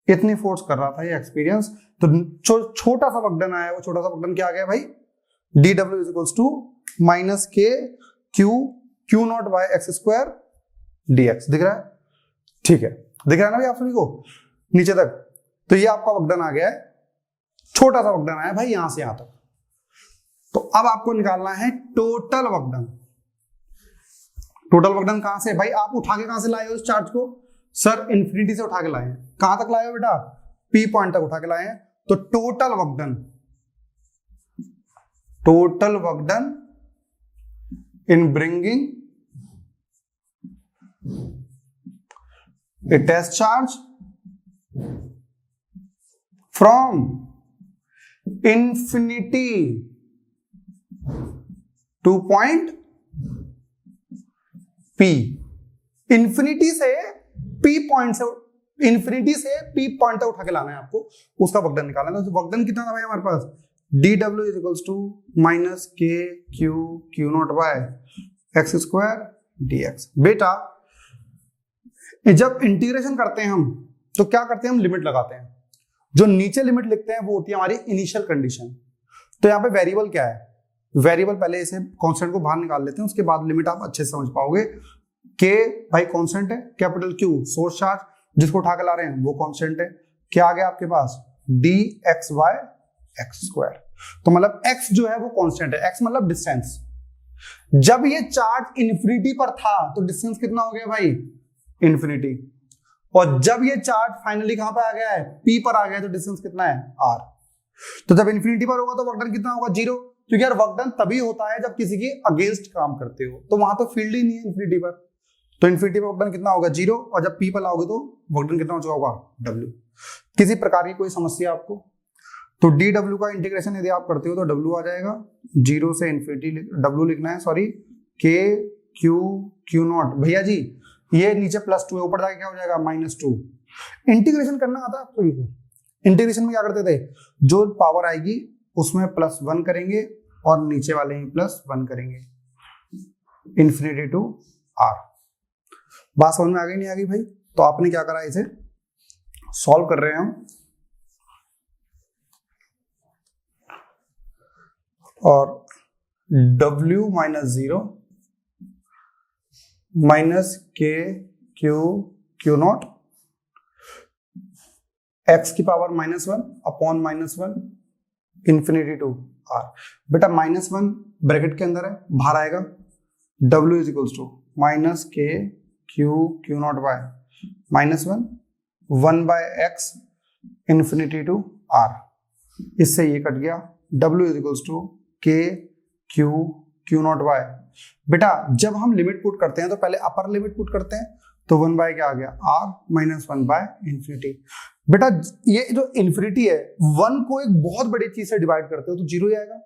इतनी फोर्स कर रहा था ये एक्सपीरियंस। तो छोटा सा वक्डन आया, वो छोटा सा वक्डन क्या आ गया भाई, D W is equals to minus K Q naught by x square D X. दिख रहा है, ठीक है, दिख रहा है ना भाई आप सभी को नीचे तक। तो ये आपका वक्डन आ गया है, छोटा सा वक्डन आया भाई यहां से यहां तक। तो अब आपको निकालना है टोटल वक्डन। टोटल वक्डन कहां से भाई, आप उठा के कहां से लाए हो इस चार्ज को, सर इन्फिनिटी से उठा के लाए हैं। कहां तक लाए हो बेटा, पी पॉइंट तक उठा के लाए हैं। तो total work done in bringing a test charge from infinity to point P, infinity से P पॉइंट से, इंफिनिटी से P पॉइंट तक उठा के लाना है आपको, उसका वक्डन निकालना है। तो वक्डन कितना था भाई हमारे पास, D W is equals to minus K Q naught by x square D X. बेटा जब इंटीग्रेशन करते हैं हम तो क्या करते हैं, हम लिमिट लगाते हैं। जो नीचे लिमिट लिखते हैं वो होती है हमारी इनिशियल कंडीशन। तो यहाँ पे वेरिएबल क्या है, वेरिएबल पहले इसे कांस्टेंट को बाहर निकाल लेते हैं, उसके बाद लिमिट आप अच्छे से समझ पाओगे। के भाई कांस्टेंट है, कैपिटल क्यू सोर्स चार्ज जिसको उठा के ला रहे हैं वो कांस्टेंट है। क्या आ गया आपके पास, D X by x square. तो मतलब एक्स जो है वो कांस्टेंट है, एक्स मतलब डिस्टेंस। जब ये चार्ज इन्फिनिटी पर था तो डिस्टेंस कितना हो गया भाई, इन्फिनिटी। और जब ये चार्ज फाइनली कहां पर आ गया है, पी पर आ गया है, तो डिस्टेंस कितना है, आर। तो जब इन्फिनिटी पर होगा तो वक्डन कितना होगा, जीरो। क्योंकि यार वक्डन तभी होता है जब किसी की अगेंस्ट काम करते हो, तो वहां तो फील्ड ही नहीं है इन्फिनिटी पर। तो इन्फिनिटी पर वक्डन कितना होगा, जीरो। और जब पी पर लाओगे तो वक्डन कितना हो चुका होगा, डब्ल्यू। किसी प्रकार की कोई समस्या आपको, तो डी डब्ल्यू का इंटीग्रेशन यदि आप करते हो तो डब्ल्यू आ जाएगा, जीरो से इन्फिनिटी डब्ल्यू लिखना है, सॉरी, के क्यू नॉट। भैया जी ये नीचे +2 है, ऊपर जाके क्या हो जाएगा, -2। इंटीग्रेशन करना आता है आपको को। इंटीग्रेशन में क्या करते थे, जो पावर आएगी उसमें +1 करेंगे और नीचे वाले ही +1 करेंगे, इन्फिनिटी टू आर। बात समझ में आ गई नहीं आ गई भाई। तो आपने क्या करा, इसे सॉल्व कर रहे हैं हम, और W - 0 minus K Q naught X की power -1 upon -1 infinity to R. बेटा -1 ब्रैकेट के अंदर है, बाहर आएगा, W is equals to minus K Q naught by -1 1 by X infinity to R. इससे ये कट गया, W is equals to K Q naught by. बेटा जब हम लिमिट पुट करते हैं तो पहले अपर लिमिट पुट करते हैं, तो 1 बाय क्या आ गया, r -1 बाय इन्फिनिटी। बेटा ये जो इन्फिनिटी है 1 को एक बहुत बड़ी चीज से डिवाइड करते हो तो 0 ही आएगा।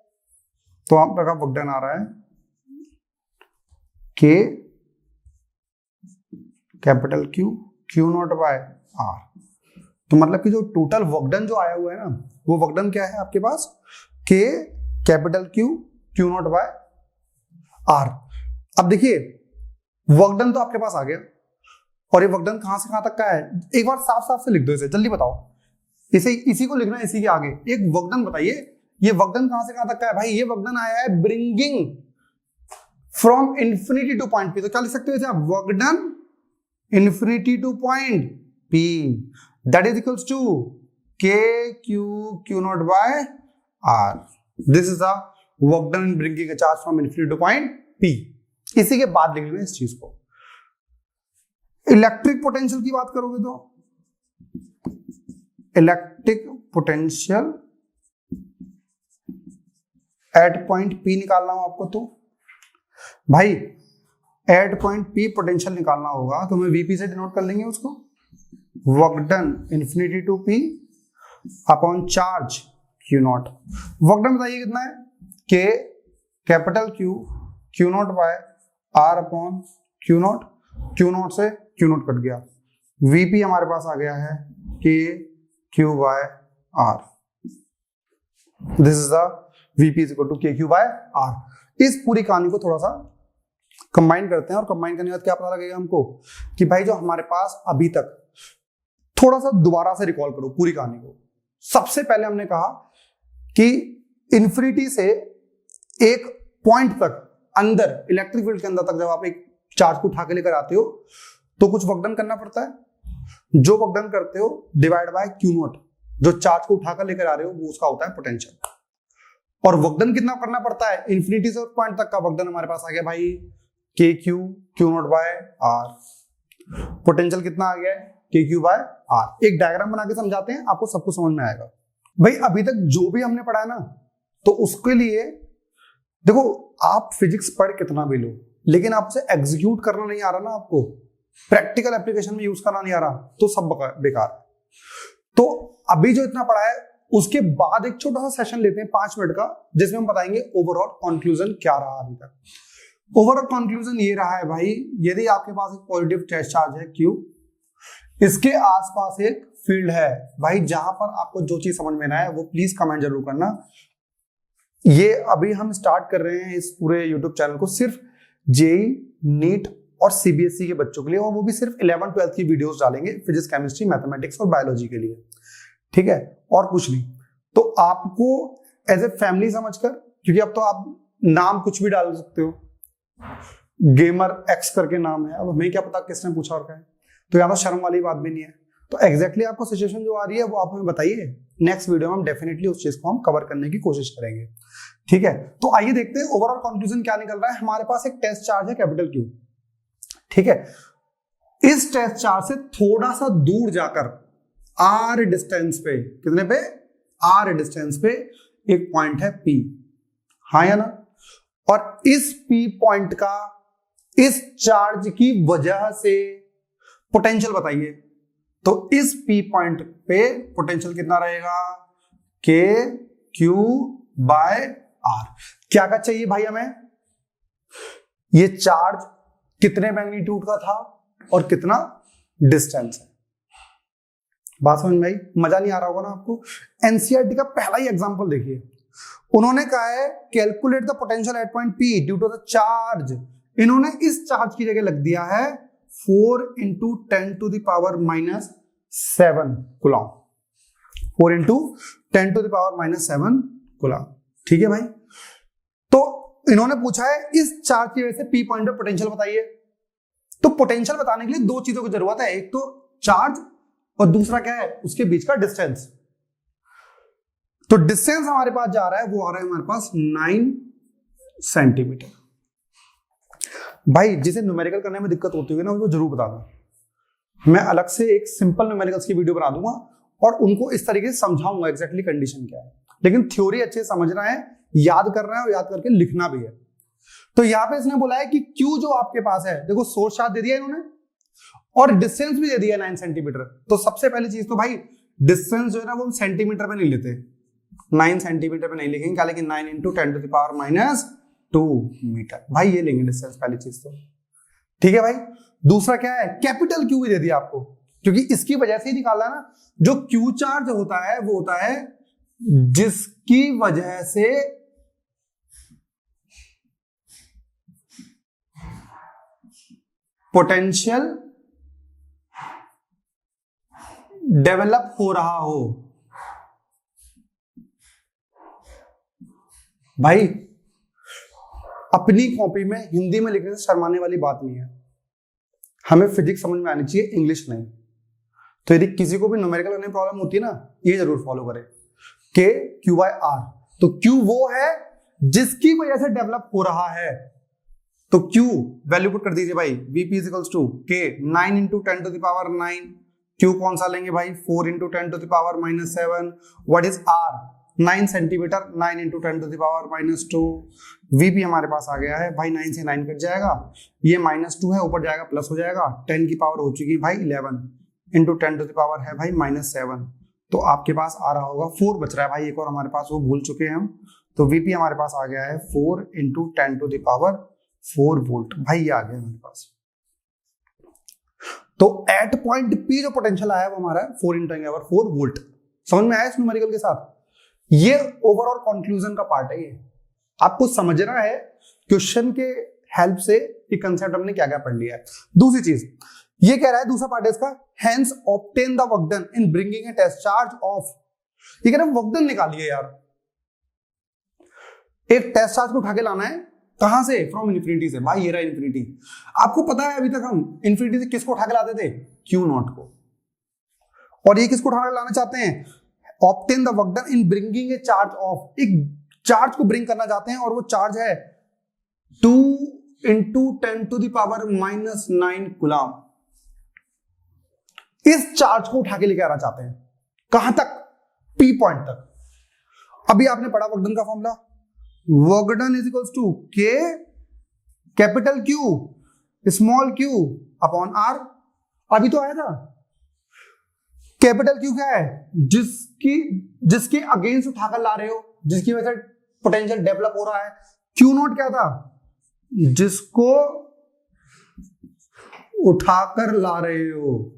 तो आपका वक्डन आ रहा है के capital Q naught by r। तो मतलब कि जो टोटल वक्डन जो आया हुआ है ना, वो वक्डन क्या है आपके पास, k capital Q naught by R. अब देखिए वक्डन तो आपके पास आ गया, और ये वक्डन कहां से कहां तक का है, एक बार साफ साफ से लिख दो इसे, जल्दी बताओ। इसी को लिखना है, इसी के आगे एक वक्डन बताइए, ये वक्डन कहां से कहां तक का है भाई। ये वक्डन आया है bringing from infinity to point P. तो क्या लिख सकते हो इसे आप, work done infinity to point P that is equals to K Q naught by R. This is the work done in bringing a charge from infinity to point P. इसी के बाद लिख लेंगे इस चीज को। इलेक्ट्रिक पोटेंशियल की बात करोगे तो electric potential at point P निकालना हो आपको, तो भाई एट पॉइंट पी पोटेंशियल निकालना होगा तो हमें वीपी से डिनोट कर लेंगे उसको, work done infinity to P upon charge Q naught. Work done बताइए कितना है, के capital Q naught by R upon Q naught से क्यू नॉट कट गया, वीपी हमारे पास आ गया है के Q by R, this is the VP is equal to K Q by R. इस पूरी कहानी को थोड़ा सा कंबाइन करते हैं और कंबाइन करने के बाद क्या पता लगेगा हमको कि भाई जो हमारे पास अभी तक, थोड़ा सा दोबारा से रिकॉल करो पूरी कहानी को। सबसे पहले हमने कहा कि इन्फिनिटी से एक पॉइंट तक अंदर इलेक्ट्रिक फील्ड के अंदर तक जब आप एक चार्ज को उठा के लेकर आते हो तो कुछ वर्क डन करना पड़ता है। जो वर्क डन करते हो डिवाइड बाय क्यू नॉट, जो चार्ज को उठाकर लेकर आ रहे हो वो उसका होता है पोटेंशियल। और वर्क डन कितना करना पड़ता है, इन्फिनिटी से पॉइंट तक का वर्क डन हमारे पास आ गया भाई k Q naught by R. Potential कितना आ गया है के क्यू बाय आर। एक डायग्राम बना के समझाते हैं, आपको सब कुछ समझ में आएगा। भाई अभी तक जो भी हमने पढ़ा है ना, तो उसके लिए देखो आप फिजिक्स पढ़ कितना भी लो, लेकिन आपसे एग्जीक्यूट करना नहीं आ रहा ना, आपको प्रैक्टिकल एप्लीकेशन में यूज करना नहीं आ रहा, तो सब बेकार। तो अभी जो इतना पढ़ा है उसके बाद एक छोटा सा सेशन लेते हैं 5 मिनट का, जिसमें हम बताएंगे ओवरऑल कंक्लूजन क्या रहा अभी तक। ओवरऑल कंक्लूजन ये रहा है भाई, यदि आपके पास एक पॉजिटिव टेस्ट चार्ज है Q, इसके आसपास एक फील्ड है भाई, जहां पर आपको जो चीज समझ में ना है वो प्लीज कमेंट जरूर करना। ये अभी हम स्टार्ट कर रहे हैं इस पूरे यूट्यूब चैनल को सिर्फ जेई, नीट और सीबीएसई के बच्चों के लिए, और वो भी सिर्फ 11-12 की वीडियोस डालेंगे फिजिक्स, केमिस्ट्री, मैथमेटिक्स और बायोलॉजी के लिए, ठीक है, और कुछ नहीं। तो आपको एज ए फैमिली समझकर, क्योंकि अब तो आप नाम कुछ भी डाल सकते हो, गेमर एक्स करके नाम है, अब हमें क्या पता किसने पूछा और क्या है, तो यहाँ तो शर्म वाली बात भी नहीं है। तो एग्जैक्टली आपको सिचुएशन जो आ रही है वो आप हमें बताइए, नेक्स्ट वीडियो में हम डेफिनेटली उस चीज को हम कवर करने की कोशिश करेंगे, ठीक है। तो आइए देखते हैं ओवरऑल कंक्लूजन क्या निकल रहा है। हमारे पास एक टेस्ट चार्ज है कैपिटल Q, ठीक है। इस टेस्ट चार्ज से थोड़ा सा दूर जाकर R डिस्टेंस पे, कितने पे, R डिस्टेंस पे एक पॉइंट है P, हाँ या ना। और इस P पॉइंट का इस चार्ज की वजह से पोटेंशियल बताइए। तो इस P पॉइंट पे पोटेंशियल कितना रहेगा, के क्यू बाय आर। क्या का चाहिए भाई हमें, ये चार्ज कितने मैग्नीट्यूड का था और कितना डिस्टेंस है। बात समझ में आई, मजा नहीं आ रहा होगा ना आपको। एनसीईआरटी का पहला ही एग्जांपल देखिए, उन्होंने कहा है calculate the potential at point P due to the charge. इन्होंने इस चार्ज की जगह लग दिया है 4 × 10⁻⁻7 कूलम, 4 × 10⁻⁻7 कूलम, ठीक है भाई। तो इन्होंने पूछा है इस चार्ज की वजह से P पॉइंट पे पोटेंशियल बताइए। तो पोटेंशियल बताने के लिए दो चीजों की जरूरत है, एक तो चार्ज और दूसरा क्या है, उसके बीच का डिस्टेंस। तो डिस्टेंस हमारे पास जा रहा है, वो आ रहा है हमारे पास 9 सेंटीमीटर। भाई जिसे न्यूमेरिकल करने में दिक्कत होती है ना, वो जरूर बताना, मैं अलग से एक सिंपल न्यूमेरिकल्स की वीडियो बना दूंगा और उनको इस तरीके से समझाऊंगा एग्जैक्टली कंडीशन क्या है। लेकिन थ्योरी अच्छे से समझना है, याद करना है और याद करके लिखना भी है। तो यहाँ पे इसने बोला है कि Q जो आपके पास है, देखो सोर्स चार्ज दे दिया इन्होंने और डिस्टेंस भी दे दिया 9 सेंटीमीटर। तो सबसे पहली चीज तो भाई डिस्टेंस जो है ना वो हम सेंटीमीटर पे नहीं लेते, 9 सेंटीमीटर पे नहीं लिखेंगे, क्या लेकिन 9 × 10⁻²मीटर भाई, ये लेंगे डिस्टेंस पहली चीज तो, ठीक है भाई। दूसरा क्या है, कैपिटल Q भी दे दिया आपको, क्योंकि इसकी वजह से ही निकाला है ना। जो Q चार्ज होता है वो होता है जिसकी वजह से पोटेंशियल डेवलप हो रहा हो। भाई अपनी कॉपी में हिंदी में लिखने से शर्माने वाली बात नहीं है, हमें फिजिक्स समझ में आनी चाहिए, इंग्लिश नहीं। तो यदि किसी को भी न्यूमेरिकल करने में प्रॉब्लम होती है ना, ये जरूर फॉलो करें, के क्यू बाय आर। तो क्यू वो है जिसकी वजह से डेवलप हो रहा है, तो क्यू वैल्यू पुट कर दीजिए भाई, वीपी इक्वल्स टू के 9 × 10⁻⁹। क्यू कौन सा लेंगे भाई, 4 × 10⁻⁷। What is R, 9 centimetre, 9 × 10⁻²। VP हमारे पास आ गया है भाई, 9 से 9 कट जाएगा, ये -2 है, ऊपर जाएगा प्लस हो जाएगा, 10 की पावर हो चुकी भाई 11 × 10⁻ है भाई -7। तो आपके पास आ रहा होगा 4 बच रहा है भाई, एक और हमारे पास वो भूल चुके हैं हम। तो वीपी हमारे पास आ गया है 4 × 10⁻4 वोल्ट भाई, ये आ गया हमारे पास। तो एट पॉइंट P जो पोटेंशियल आया है वो हमारा 4 × 10⁻4 वोल्ट। समझ में आया इस न्यूमेरिकल के साथ? ये ओवरऑल कंक्लूजन का पार्ट है। ये आपको समझना है क्वेश्चन के हेल्प से कि कंसेप्ट हमने क्या क्या पढ़ लिया है। दूसरी चीज ये कह रहा है, दूसरा पार्ट है इसका, hence obtain the work done in bringing a test charge of, ये कह रहा है वर्क डन निकालिए यार, एक टेस्ट चार्ज को उठा के लाना है कहां से, फ्रॉम इन्फिनिटी से। भाई ये रहा इन्फिनिटी, आपको पता है अभी तक हम इन्फिनिटी से किसको उठा के लाते थे, क्यू नॉट को, और ये किसको उठा के लाना चाहते हैं, obtain the work done in bringing A charge of, एक चार्ज को ब्रिंग करना चाहते हैं और वो चार्ज है 2 × 10⁻⁹ कूलम। इस चार्ज को उठा के लेके आना चाहते हैं कहां तक, पी पॉइंट तक। अभी आपने पढ़ा वर्क डन का formula, work done is equals to K capital Q small Q upon R. अभी तो आया था। कैपिटल क्यू क्या है, जिसके अगेंस्ट उठाकर ला रहे हो, जिसकी वजह से पोटेंशियल डेवलप हो रहा है। क्यू नॉट क्या था, जिसको उठाकर ला रहे हो।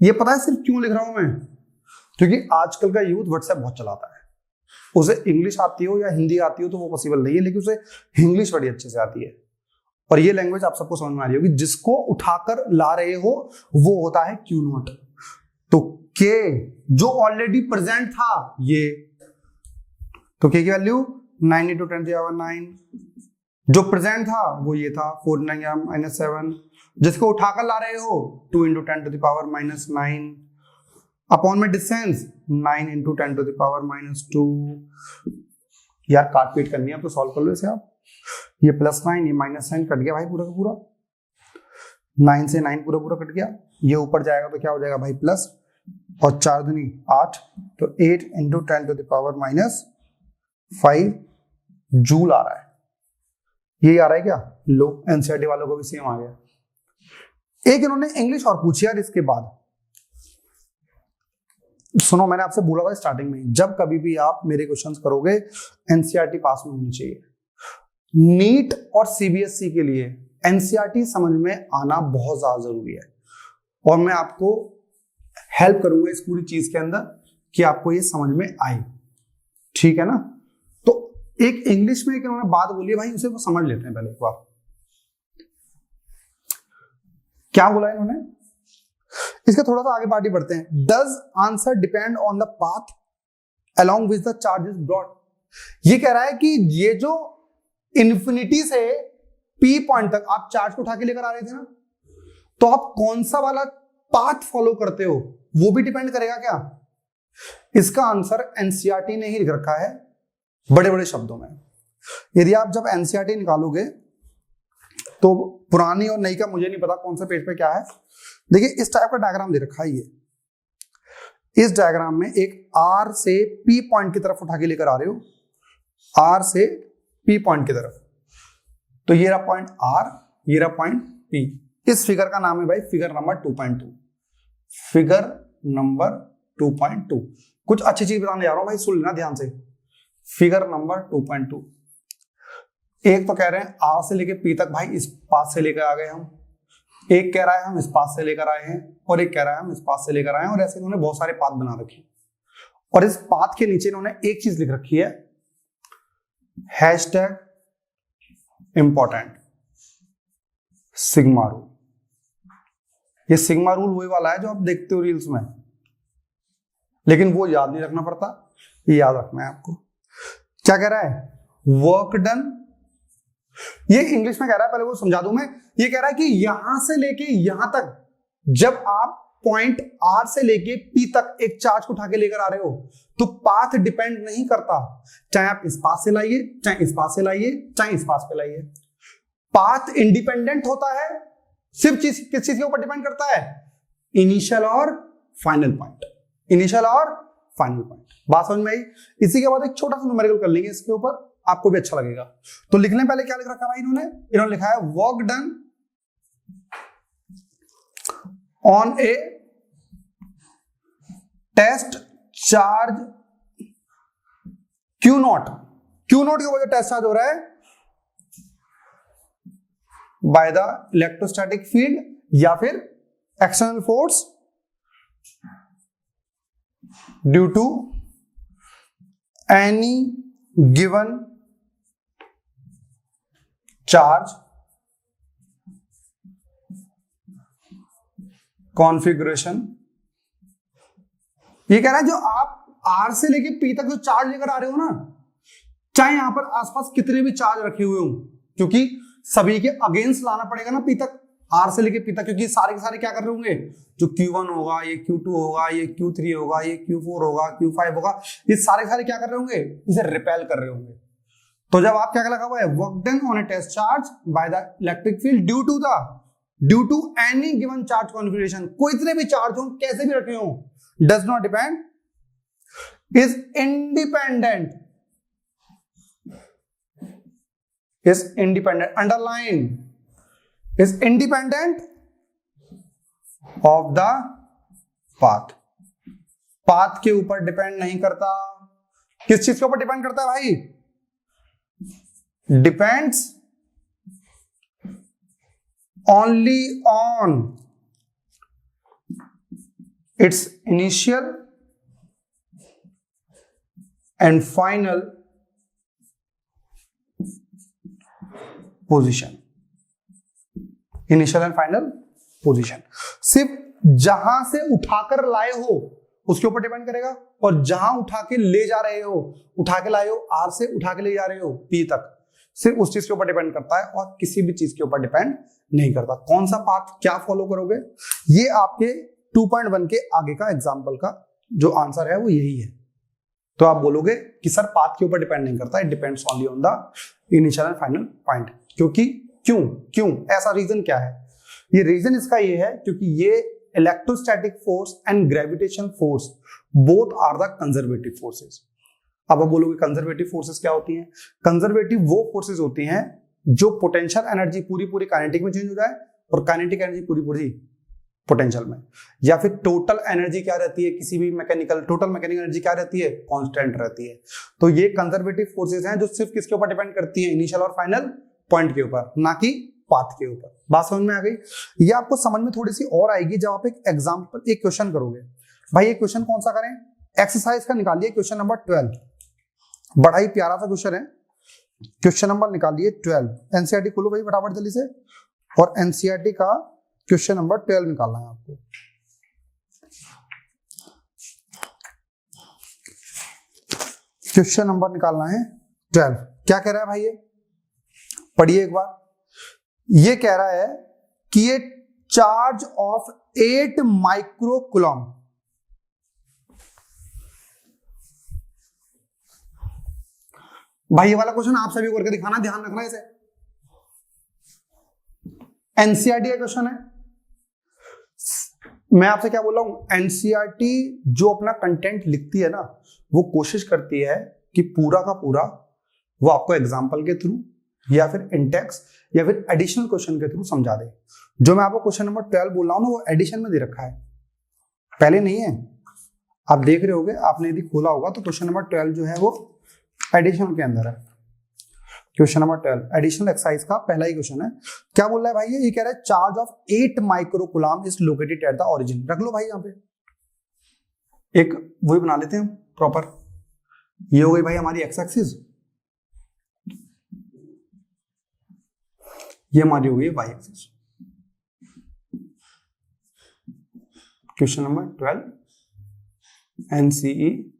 ये पता है सिर्फ क्यों लिख रहा हूं मैं, क्योंकि आजकल का यूथ व्हाट्सएप बहुत चलाता है, उसे इंग्लिश आती हो या हिंदी आती हो तो वो पॉसिबल नहीं है, लेकिन उसे इंग्लिश बड़ी अच्छे से आती है। और ये लैंग्वेज आप सबको समझ में आ रही होगी, जिसको उठाकर ला रहे हो वो होता है क्यू नॉट। तो के जो ऑलरेडी प्रेजेंट था ये, तो के की वैल्यू 9 × 10⁻⁹, जो प्रेजेंट था वो ये था 4 × 10⁻⁷, जिसको उठाकर ला रहे हो 2 × 10⁻⁹, अपॉन में डिस्टेंस 9 × 10⁻⁻2। यार काट पीट करनी है तो सॉल्व कर लो इसे आप। ये +9 ये -9 कट गया भाई पूरा का पूरा, 9 से 9 पूरा पूरा कट गया। ये ऊपर जाएगा तो क्या हो जाएगा भाई प्लस, और 4 दूनी 8, तो 8 × 10⁻⁵ जूल आ रहा है। ये आ रहा है क्या, लो एनसीईआरटी वालों को भी सेम आ गया। एक इन्होंने इंग्लिश और पूछी यार इसके बाद। सुनो, मैंने आपसे बोला था स्टार्टिंग में, जब कभी भी आप मेरे क्वेश्चंस करोगे एनसीईआरटी पास में होनी चाहिए। नीट और सीबीएसई के लिए एनसीईआरटी समझ में आना बहुत ज्यादा जरूरी है, और मैं आपको हेल्प करूंगा इस पूरी चीज के अंदर कि आपको ये समझ में आए, ठीक है ना। तो एक इंग्लिश में एक इन्होंने बात बोली है भाई, उसे वो समझ लेते हैं पहले एक बार। क्या बोला इन्होंने, इसका थोड़ा सा आगे पार्टी बढ़ते हैं। Does answer depend on the path along which the charge is brought. ये कह रहा है कि ये जो इन्फिनिटी से पी पॉइंट तक आप चार्ज को उठा के लेकर आ रहे थे ना, तो आप कौन सा वाला पाथ फॉलो करते हो वो भी डिपेंड करेगा क्या। इसका आंसर एनसीईआरटी ने ही लिख रखा है बड़े बड़े शब्दों में। यदि आप जब एनसीईआरटी निकालोगे तो पुरानी और नई का मुझे नहीं पता कौन सा पेज पे क्या है। देखिए इस टाइप का डायग्राम दे रखा है ये। इस डायग्राम में एक आर से पी पॉइंट की तरफ उठा के लेकर आ रहे हो, आर से पी पॉइंट की तरफ। तो ये रहा पॉइंट आर, ये रहा पॉइंट पी। इस फिगर का नाम है भाई फिगर नंबर 2.2। Figure number 2.2। कुछ अच्छी चीज बताने जा रहा हूं भाई, सुन लेना ध्यान से। Figure number 2.2। एक तो कह रहे हैं आर से लेके पी तक भाई इस पास से लेकर आ गए हम, एक कह रहा है हम इस पास से लेकर आए हैं, और एक कह रहा है हम इस पास से लेकर आए हैं, और ऐसे इन्होंने बहुत सारे पाथ बना रखे। और इस पाथ के नीचे इन्होंने एक चीज लिख रखी है, हैशटैग इंपॉर्टेंट सिग्मा रूल। ये सिग्मा रूल वही वाला है जो आप देखते हो रील्स में, लेकिन वो याद नहीं रखना पड़ता, ये याद रखना है आपको। क्या कह रहा है, वर्क डन। ये इंग्लिश में कह रहा है, पहले वो समझा दूं मैं। ये कह रहा है कि यहां से लेके यहां तक, जब आप पॉइंट आर से लेके पी तक एक चार्ज को उठा के लेकर आ रहे हो, तो पाथ डिपेंड नहीं करता, चाहे आप इस पास से लाइए, चाहे इस पास से लाइए, चाहे इस पास पे लाइए। पाथ इंडिपेंडेंट होता है, सिर्फ किस चीज के ऊपर डिपेंड करता है, इनिशियल और फाइनल पॉइंट। इनिशियल और फाइनल पॉइंट। बात समझ में आई। इसी के बाद एक छोटा सा न्यूमेरिकल कर लेंगे इसके ऊपर, आपको भी अच्छा लगेगा। तो लिखने पहले क्या लिख रखा है भाई इन्होंने लिखा है work done on a test charge Q naught. Q naught के वजह टेस्ट चार्ज हो रहा है बाय द इलेक्ट्रोस्टैटिक फील्ड या फिर external force due to any given charge configuration. ये कह रहा है जो आप R से लेके P तक जो चार्ज लेकर आ रहे हो ना, चाहे यहां पर आसपास कितने भी चार्ज रखे हुए हो, क्योंकि सभी के अगेंस्ट लाना पड़ेगा ना P तक, R से लेके P तक, क्योंकि सारे के सारे क्या कर रहे होंगे, जो Q1 होगा, ये Q2 होगा, ये Q3 होगा, ये Q4 होगा, Q5 होगा, ये सारे सारे क्या कर रहे होंगे, इसे रिपेल कर रहे होंगे। तो जब आप क्या लगा हुआ है, work done on a test charge by the electric field due to any given charge configuration, कोई इतने भी चार्ज हो, कैसे भी रखे हो, does not depend, is independent, underline, is independent of the path, path के ऊपर डिपेंड नहीं करता। किस चीज के ऊपर डिपेंड करता है भाई, depends only on it's initial and final position. Initial and final position सिर्फ जहां से उठाकर लाए हो उसके ऊपर डिपेंड करेगा, और जहां उठा के ले जा रहे हो, उठा के लाए हो R से, उठा के ले जा रहे हो P तक, सिर्फ उस चीज के ऊपर डिपेंड करता है और किसी भी चीज के ऊपर डिपेंड नहीं करता। कौन सा पाथ क्या फॉलो करोगे, ये आपके 2.1 के आगे का एग्जाम्पल का जो आंसर है वो यही है। तो आप बोलोगे कि सर पाथ के ऊपर डिपेंड नहीं करता, it depends only on the initial and final point. क्योंकि क्यों ऐसा रीजन क्या है, ये रीजन इसका ये है क्योंकि ये electrostatic force and gravitation force both are the conservative forces. अब आप बोलोगे कंजर्वेटिव फोर्सेस क्या होती हैं, कंजर्वेटिव वो फोर्सेस होती हैं जो पोटेंशियल एनर्जी पूरी काइनेटिक में चेंज हो जाए और काइनेटिक एनर्जी पूरी पोटेंशियल में, या फिर टोटल एनर्जी क्या रहती है किसी भी टोटल मैकेनिकल एनर्जी क्या रहती है, कांस्टेंट रहती है। तो ये कंजर्वेटिव फोर्सेस हैं जो सिर्फ किसके ऊपर डिपेंड करती हैं, इनिशियल और फाइनल पॉइंट के ऊपर, ना कि पाथ के ऊपर। बात समझ में आ गई। ये आपको समझ में थोड़ी सी और आएगी जब आप एक एग्जांपल, एक क्वेश्चन करोगे। भाई ये क्वेश्चन कौन सा करें, एक्सरसाइज का निकालिए क्वेश्चन नंबर 12, बड़ा ही प्यारा सा क्वेश्चन है। क्वेश्चन नंबर निकालिए 12, एनसीईआरटी खोलो भाई फटाफट जल्दी से, और एनसीईआरटी का क्वेश्चन नंबर 12 निकालना है आपको। क्वेश्चन नंबर निकालना है 12। क्या कह रहा है भाई, ये पढ़िए एक बार। ये कह रहा है कि ये चार्ज ऑफ 8 माइक्रोकूलम, भाई ये वाला क्वेश्चन आप सभी को करके दिखाना, ध्यान रखना इसे, एनसीईआरटी का क्वेश्चन है। मैं आपसे क्या बोल रहा हूं, एनसीईआरटी जो अपना कंटेंट लिखती है ना, वो कोशिश करती है कि पूरा का पूरा वो आपको एग्जाम्पल के थ्रू या फिर इंटेक्स या फिर एडिशनल क्वेश्चन के थ्रू समझा दे। जो मैं आपको क्वेश्चन नंबर 12 बोल रहा हूं ना, वो एडिशन में दे रखा है, पहले नहीं है। आप देख रहे होगे, आपने यदि खोला होगा तो क्वेश्चन नंबर 12 जो है वो एडिशन के अंदर है। क्वेश्चन नंबर 12 एडिशनल एक्सरसाइज का पहला ही क्वेश्चन है। क्या बोल रहा है भाई, ये कह रहा है charge of 8 microcoulomb is located at the origin. रख लो भाई, यहाँ पे एक वही बना लेते हैं प्रॉपर। ये हो गई भाई हमारी एक्स एक्सिस, ये हमारी हो गई Y axis. Question number 12 NCERT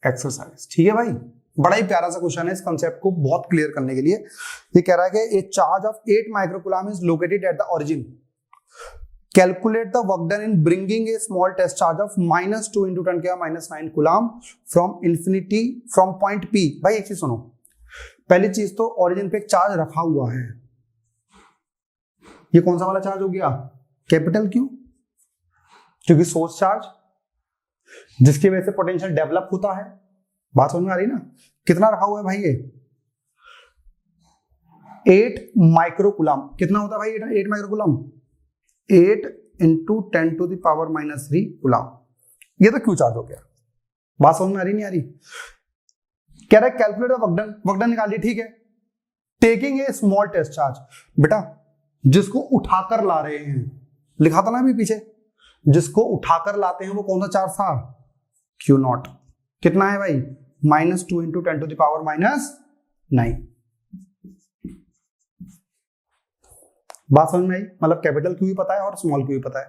exercise, ठीक है भाई। बड़ा ही प्यारा सा क्वेश्चन है, इस कंसेप्ट को बहुत क्लियर करने के लिए। ये कह रहा है कि a charge of 8 microcoulomb is located at the origin, calculate the work done in bringing a small test charge of -2 × 10⁻⁹ coulomb from infinity from point P. भाई एक चीज सुनो, पहली चीज तो ओरिजिन पे एक चार्ज रखा हुआ है, ये कौन सा वाला चार्ज हो गया, कैपिटल क्यू, क्योंकि सोर्स चार्ज जिसकी वजह से पोटेंशियल डेवलप होता है। बात समझ में आ रही ना। कितना रखा हुआ है भाई, ये 8 माइक्रोकूलम। कितना होता है भाई 8 माइक्रोकूलम, 8 × 10⁻³ कूलम। ये तो क्यू चार्ज हो गया। बात समझ में आ रही नहीं आ रही। कह रहा है कैलकुलेट वर्क डन निकालिए, ठीक है। Taking a small test charge, बेटा जिसको उठाकर ला रहे हैं, लिखा था ना अभी पीछे, जिसको उठाकर लाते हैं वो कौन सा चार्ज था, क्यू नॉट। कितना है भाई, -2 × 10⁻⁹ बात समझ में आई? मतलब कैपिटल क्यू भी पता है और स्मॉल क्यू भी पता है।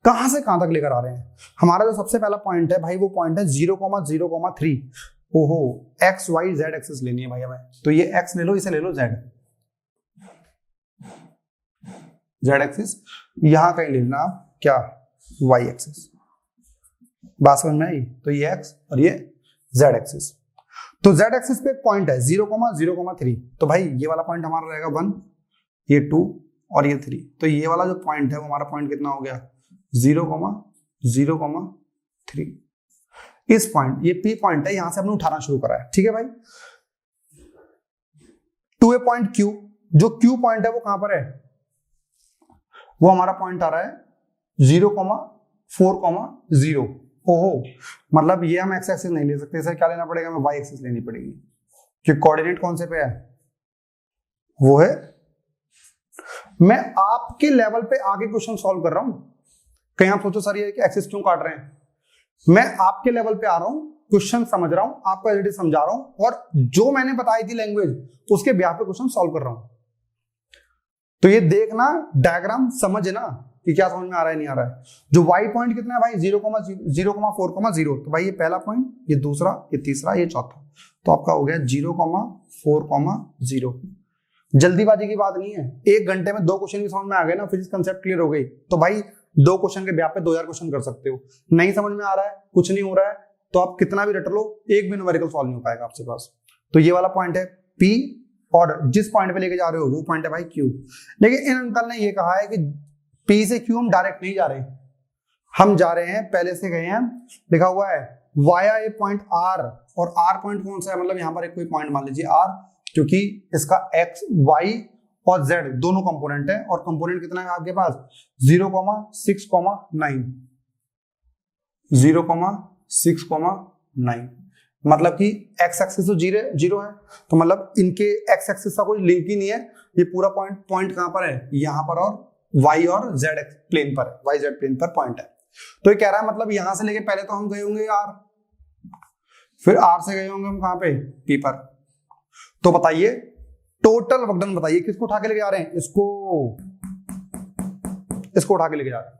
कहां से कहां तक लेकर आ रहे हैं? हमारा जो सबसे पहला पॉइंट है भाई, वो पॉइंट है 0,0,3। ओहो, एक्स वाई जेड एक्सिस लेनी है भाई हमें, तो ये एक्स ले लो, इसे ले लो जेड एक्सिस, यहां कहीं ले लेना आप क्या, वाई एक्सिस। बात समझ में आई? तो ये एक्स और ये जेड एक्सिस। तो जेड एक्सिस पे एक पॉइंट है 0,0,3, तो भाई ये वाला पॉइंट हमारा रहेगा 1, ये 2 और ये 3। तो ये वाला जो पॉइंट है वो हमारा पॉइंट कितना हो गया, 0,0,3। इस पॉइंट, ये पी पॉइंट है, यहां से हमने उठाना शुरू करा है, ठीक है भाई। टू ए पॉइंट क्यू, जो क्यू पॉइंट है वो कहां पर है, वो हमारा पॉइंट आ रहा है 0,4,0। ओहो, मतलब ये हम एक्स एक्सिस नहीं ले सकते, इसे क्या लेना पड़ेगा, हमें वाई एक्सिस लेनी पड़ेगी, क्योंकि कोऑर्डिनेट कौन से पे है, वो है। मैं आपके लेवल पे आगे क्वेश्चन सॉल्व कर रहा हूं, कहीं आप सोचो सर ये एक्सिस क्यों काट रहे हैं, मैं आपके लेवल पे आ रहा हूं, क्वेश्चन समझ रहा हूं, आपको एज इट इज समझा रहा हूं, और जो मैंने बताई थी लैंग्वेज उसके ब्याह पे क्वेश्चन सॉल्व कर रहा हूं। तो ये देखना, डायग्राम समझना कि क्या समझ में आ रहा है नहीं आ रहा है। जो वाई पॉइंट कितना है भाई, 0,4,0, तो भाई ये पहला पॉइंट, ये दूसरा, ये तीसरा, ये चौथा, तो आपका हो गया 0,4,0। जल्दीबाजी की बात नहीं है, 1 घंटे में 2 क्वेश्चन भी समझ में आ गए ना, फिजिक्स कंसेप्ट क्लियर हो गई, तो भाई 2 क्वेश्चन के ब्याह पे 2000 क्वेश्चन कर सकते हो। नहीं समझ में आ रहा है, कुछ नहीं हो रहा है, तो आप कितना भी रट लो, एक भी न्यूमेरिकल सॉल्व नहीं हो पाएगा आपके पास। तो ये वाला पॉइंट है P, और जिस पॉइंट पे लेके जा रहे हो वो पॉइंट है भाई Q। लेकिन इन अंकल ने ये कहा है कि P से Q हम डायरेक्ट नहीं जा रहे, हम जा रहे हैं, पहले से गए हैं, लिखा हुआ है वाया ए पॉइंट R, और R पॉइंट कौन सा है, मतलब यहाँ पर एक कोई पॉइंट मान लीजिए R, क्योंकि इसका x, y और z दोनों कंपोनेंट है, और कंपोनेंट कितना है आपके पास, 0,6,9, 0,6,9, मतलब कि x एक्सिस तो 0 है, तो मतलब इनके x एक्सिस का कोई लिंक ही नहीं है। ये पूरा पॉइंट कहां पर है, यहां पर, और y और z प्लेन पर है, y z प्लेन पर पॉइंट है। तो ये कह रहा है मतलब यहां से लेके पहले तो हम गए होंगे r, फिर r से गए होंगे हम कहां पे, p पर। तो बताइए टोटल वर्क डन बताइए, किसको उठा के लेके जा रहे हैं, इसको उठा के लेके जा रहे हैं।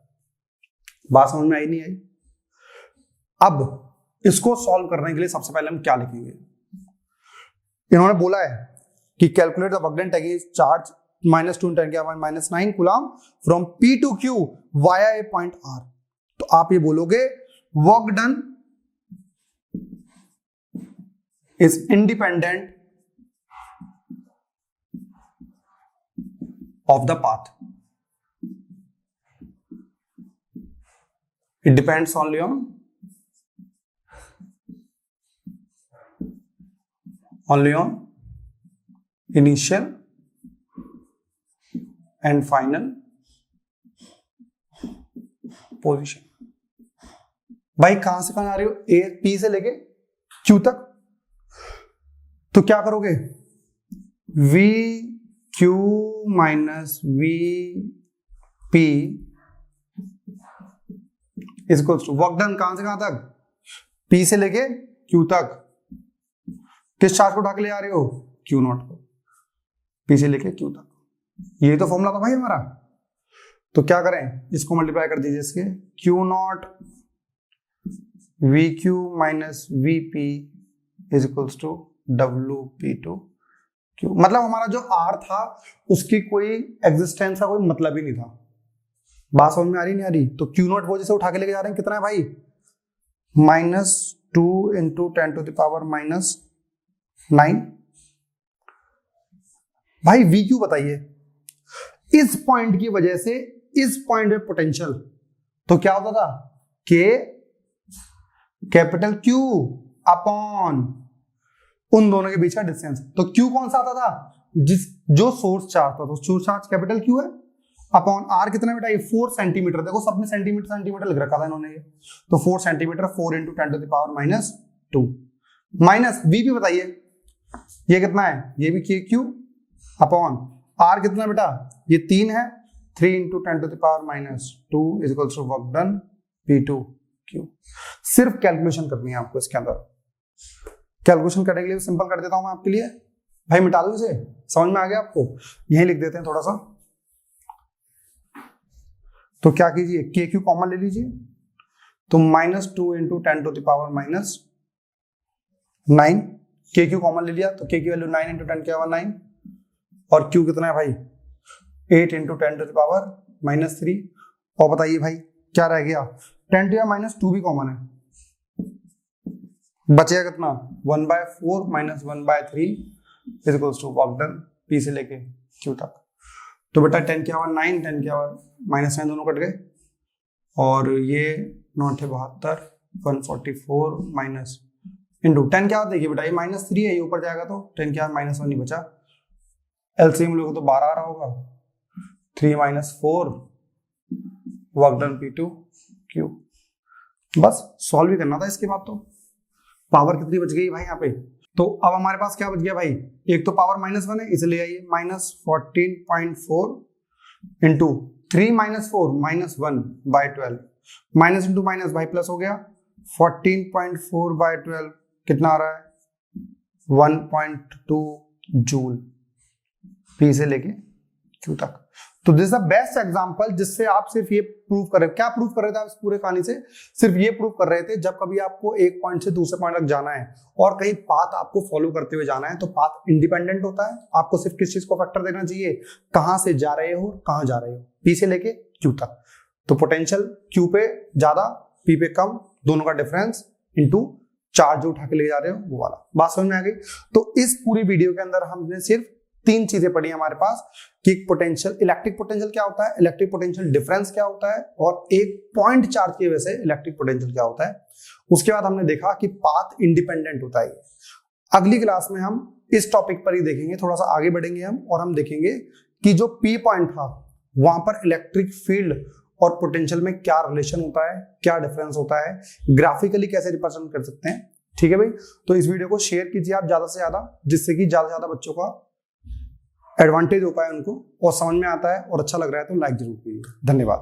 बात समझ में आई नहीं आई? अब इसको सॉल्व करने के लिए सबसे पहले हम क्या लिखेंगे, इन्होंने बोला है कि calculate the work done taking charge -2 × 10⁻⁹ coulomb from P to Q via A point R। तो आप ये बोलोगे work done is independent of the path, it depends only on initial and final position। भाई कहां से कहां आ रहे हो, ए पी से लेके क्यू तक, तो क्या करोगे, V Q minus VP equals to work done कहां से कहां तक, P से लेके Q तक। किस चार्ज को उठा के ले आ रहे हो, Q नॉट को, P से लेके Q तक। ये तो फॉर्मूला था भाई हमारा। तो क्या करें, इसको मल्टीप्लाई कर दीजिए इसके, Q naught VQ minus VP equals to WP2 क्यों, मतलब हमारा जो R था उसकी कोई एग्जिस्टेंस का कोई मतलब ही नहीं था। बात समझ में आ रही नहीं आ रही? तो Q नॉट वो जैसे उठा के लेके जा रहे हैं, कितना है भाई, -2 × 10⁻⁹ भाई VQ बताइए, इस पॉइंट की वजह से इस पॉइंट में पोटेंशियल, तो क्या होता था, K कैपिटल Q अपॉन उन दोनों के बीच का डिस्टेंस। तो Q कौन सा आता था, जो सोर्स चार्ज था, तो सोर्स चार्ज कैपिटल Q है, अपॉन R कितना बेटा, ये 4 सेंटीमीटर, देखो सब में सेंटीमीटर लिख रखा था इन्होंने, ये तो 4 सेंटीमीटर, 4 × 10⁻⁻2 माइनस VP बताइए ये कितना है, ये भी KQ अपॉन R कितना बेटा, ये 3 है, 3 into 10⁻⁻2 is equals to work done P2Q। सिर्फ कैलकुलेशन करनी है आपको इसके अंदर। कैलकुलेशन करने के लिए सिंपल कर देता हूं मैं आपके लिए, भाई मिटा दो इसे, समझ में आ गया आपको? यही लिख देते हैं थोड़ा सा। तो क्या कीजिए, KQ कॉमन ले लीजिए, तो -2 इंटू 10⁻⁹ KQ कॉमन ले लिया तो KQ वैल्यू 9 इंटू 10⁻⁹ और Q कितना है भाई 8 इंटू 10⁻⁻3। और बताइए भाई क्या रह गया, 10⁻⁻2 भी कॉमन है, बचेगा कितना 1/4 - 1/3 is equals to work done P से लेके Q तक। तो बेटा 10⁻9 10⁻⁻9 दोनों कट गए और ये 9×72 144 माइनस इंटू 10 क्या देखिए बेटा ये -3 है, ये ऊपर जाएगा तो 10⁻⁻1 नहीं बचा, एलसीएम लोगे तो 12 आ रहा होगा, 3 - 4 वर्क डन P2Q। बस सॉल्व ही करना था इसके बाद। तो पावर कितनी बच गई भाई यहाँ पे, तो अब हमारे पास क्या बच गया भाई, एक तो पावर -1 है इसलिए आइए -14.4 इंटू 3 - 4 -1/12 माइनस इंटू माइनस भाई प्लस हो गया 14.4/12 कितना आ रहा है 1.2 जूल P से लेके Q तक। तो this is the best example जिससे आप सिर्फ ये प्रूव कर रहे, क्या प्रूव कर रहे थे आप इस पूरे कहानी से, सिर्फ ये प्रूव कर रहे थे जब कभी आपको एक पॉइंट से दूसरे पॉइंट तक जाना है और कहीं पाथ आपको फॉलो करते हुए जाना है तो पाथ इंडिपेंडेंट होता है, आपको सिर्फ किस चीज को फैक्टर देना चाहिए, कहां से जा रहे हो कहां जा रहे हो, P से लेके Q तक। तो पोटेंशियल Q पे ज्यादा P पे कम, दोनों का डिफरेंस इनटू चार्ज जो उठा के ले जा रहे हो वो वाला। बात समझ में आ गई। तो इस पूरी वीडियो के अंदर हमने सिर्फ 3 चीजें पढ़ी हमारे पास कि पोटेंशियल, इलेक्ट्रिक पोटेंशियल क्या होता है, इलेक्ट्रिक पोटेंशियल डिफरेंस क्या होता है और एक पॉइंट चार्ज की वजह से इलेक्ट्रिक पोटेंशियल क्या होता है। उसके बाद हमने देखा कि पाथ इंडिपेंडेंट होता है। अगली क्लास में हम इस टॉपिक पर ही देखेंगे, थोड़ा सा आगे बढ़ेंगे हम और हम देखेंगे कि जो P पॉइंट था वहां पर इलेक्ट्रिक फील्ड और पोटेंशियल में क्या रिलेशन होता है, क्या डिफरेंस होता है, ग्राफिकली कैसे रिप्रेजेंट कर सकते हैं। ठीक है भाई, तो इस वीडियो को शेयर कीजिए आप ज्यादा से ज्यादा, जिससे कि ज्यादा से ज्यादा बच्चों का एडवांटेज हो पाए उनको और समझ में आता है और अच्छा लग रहा है तो लाइक जरूर कीजिए। धन्यवाद।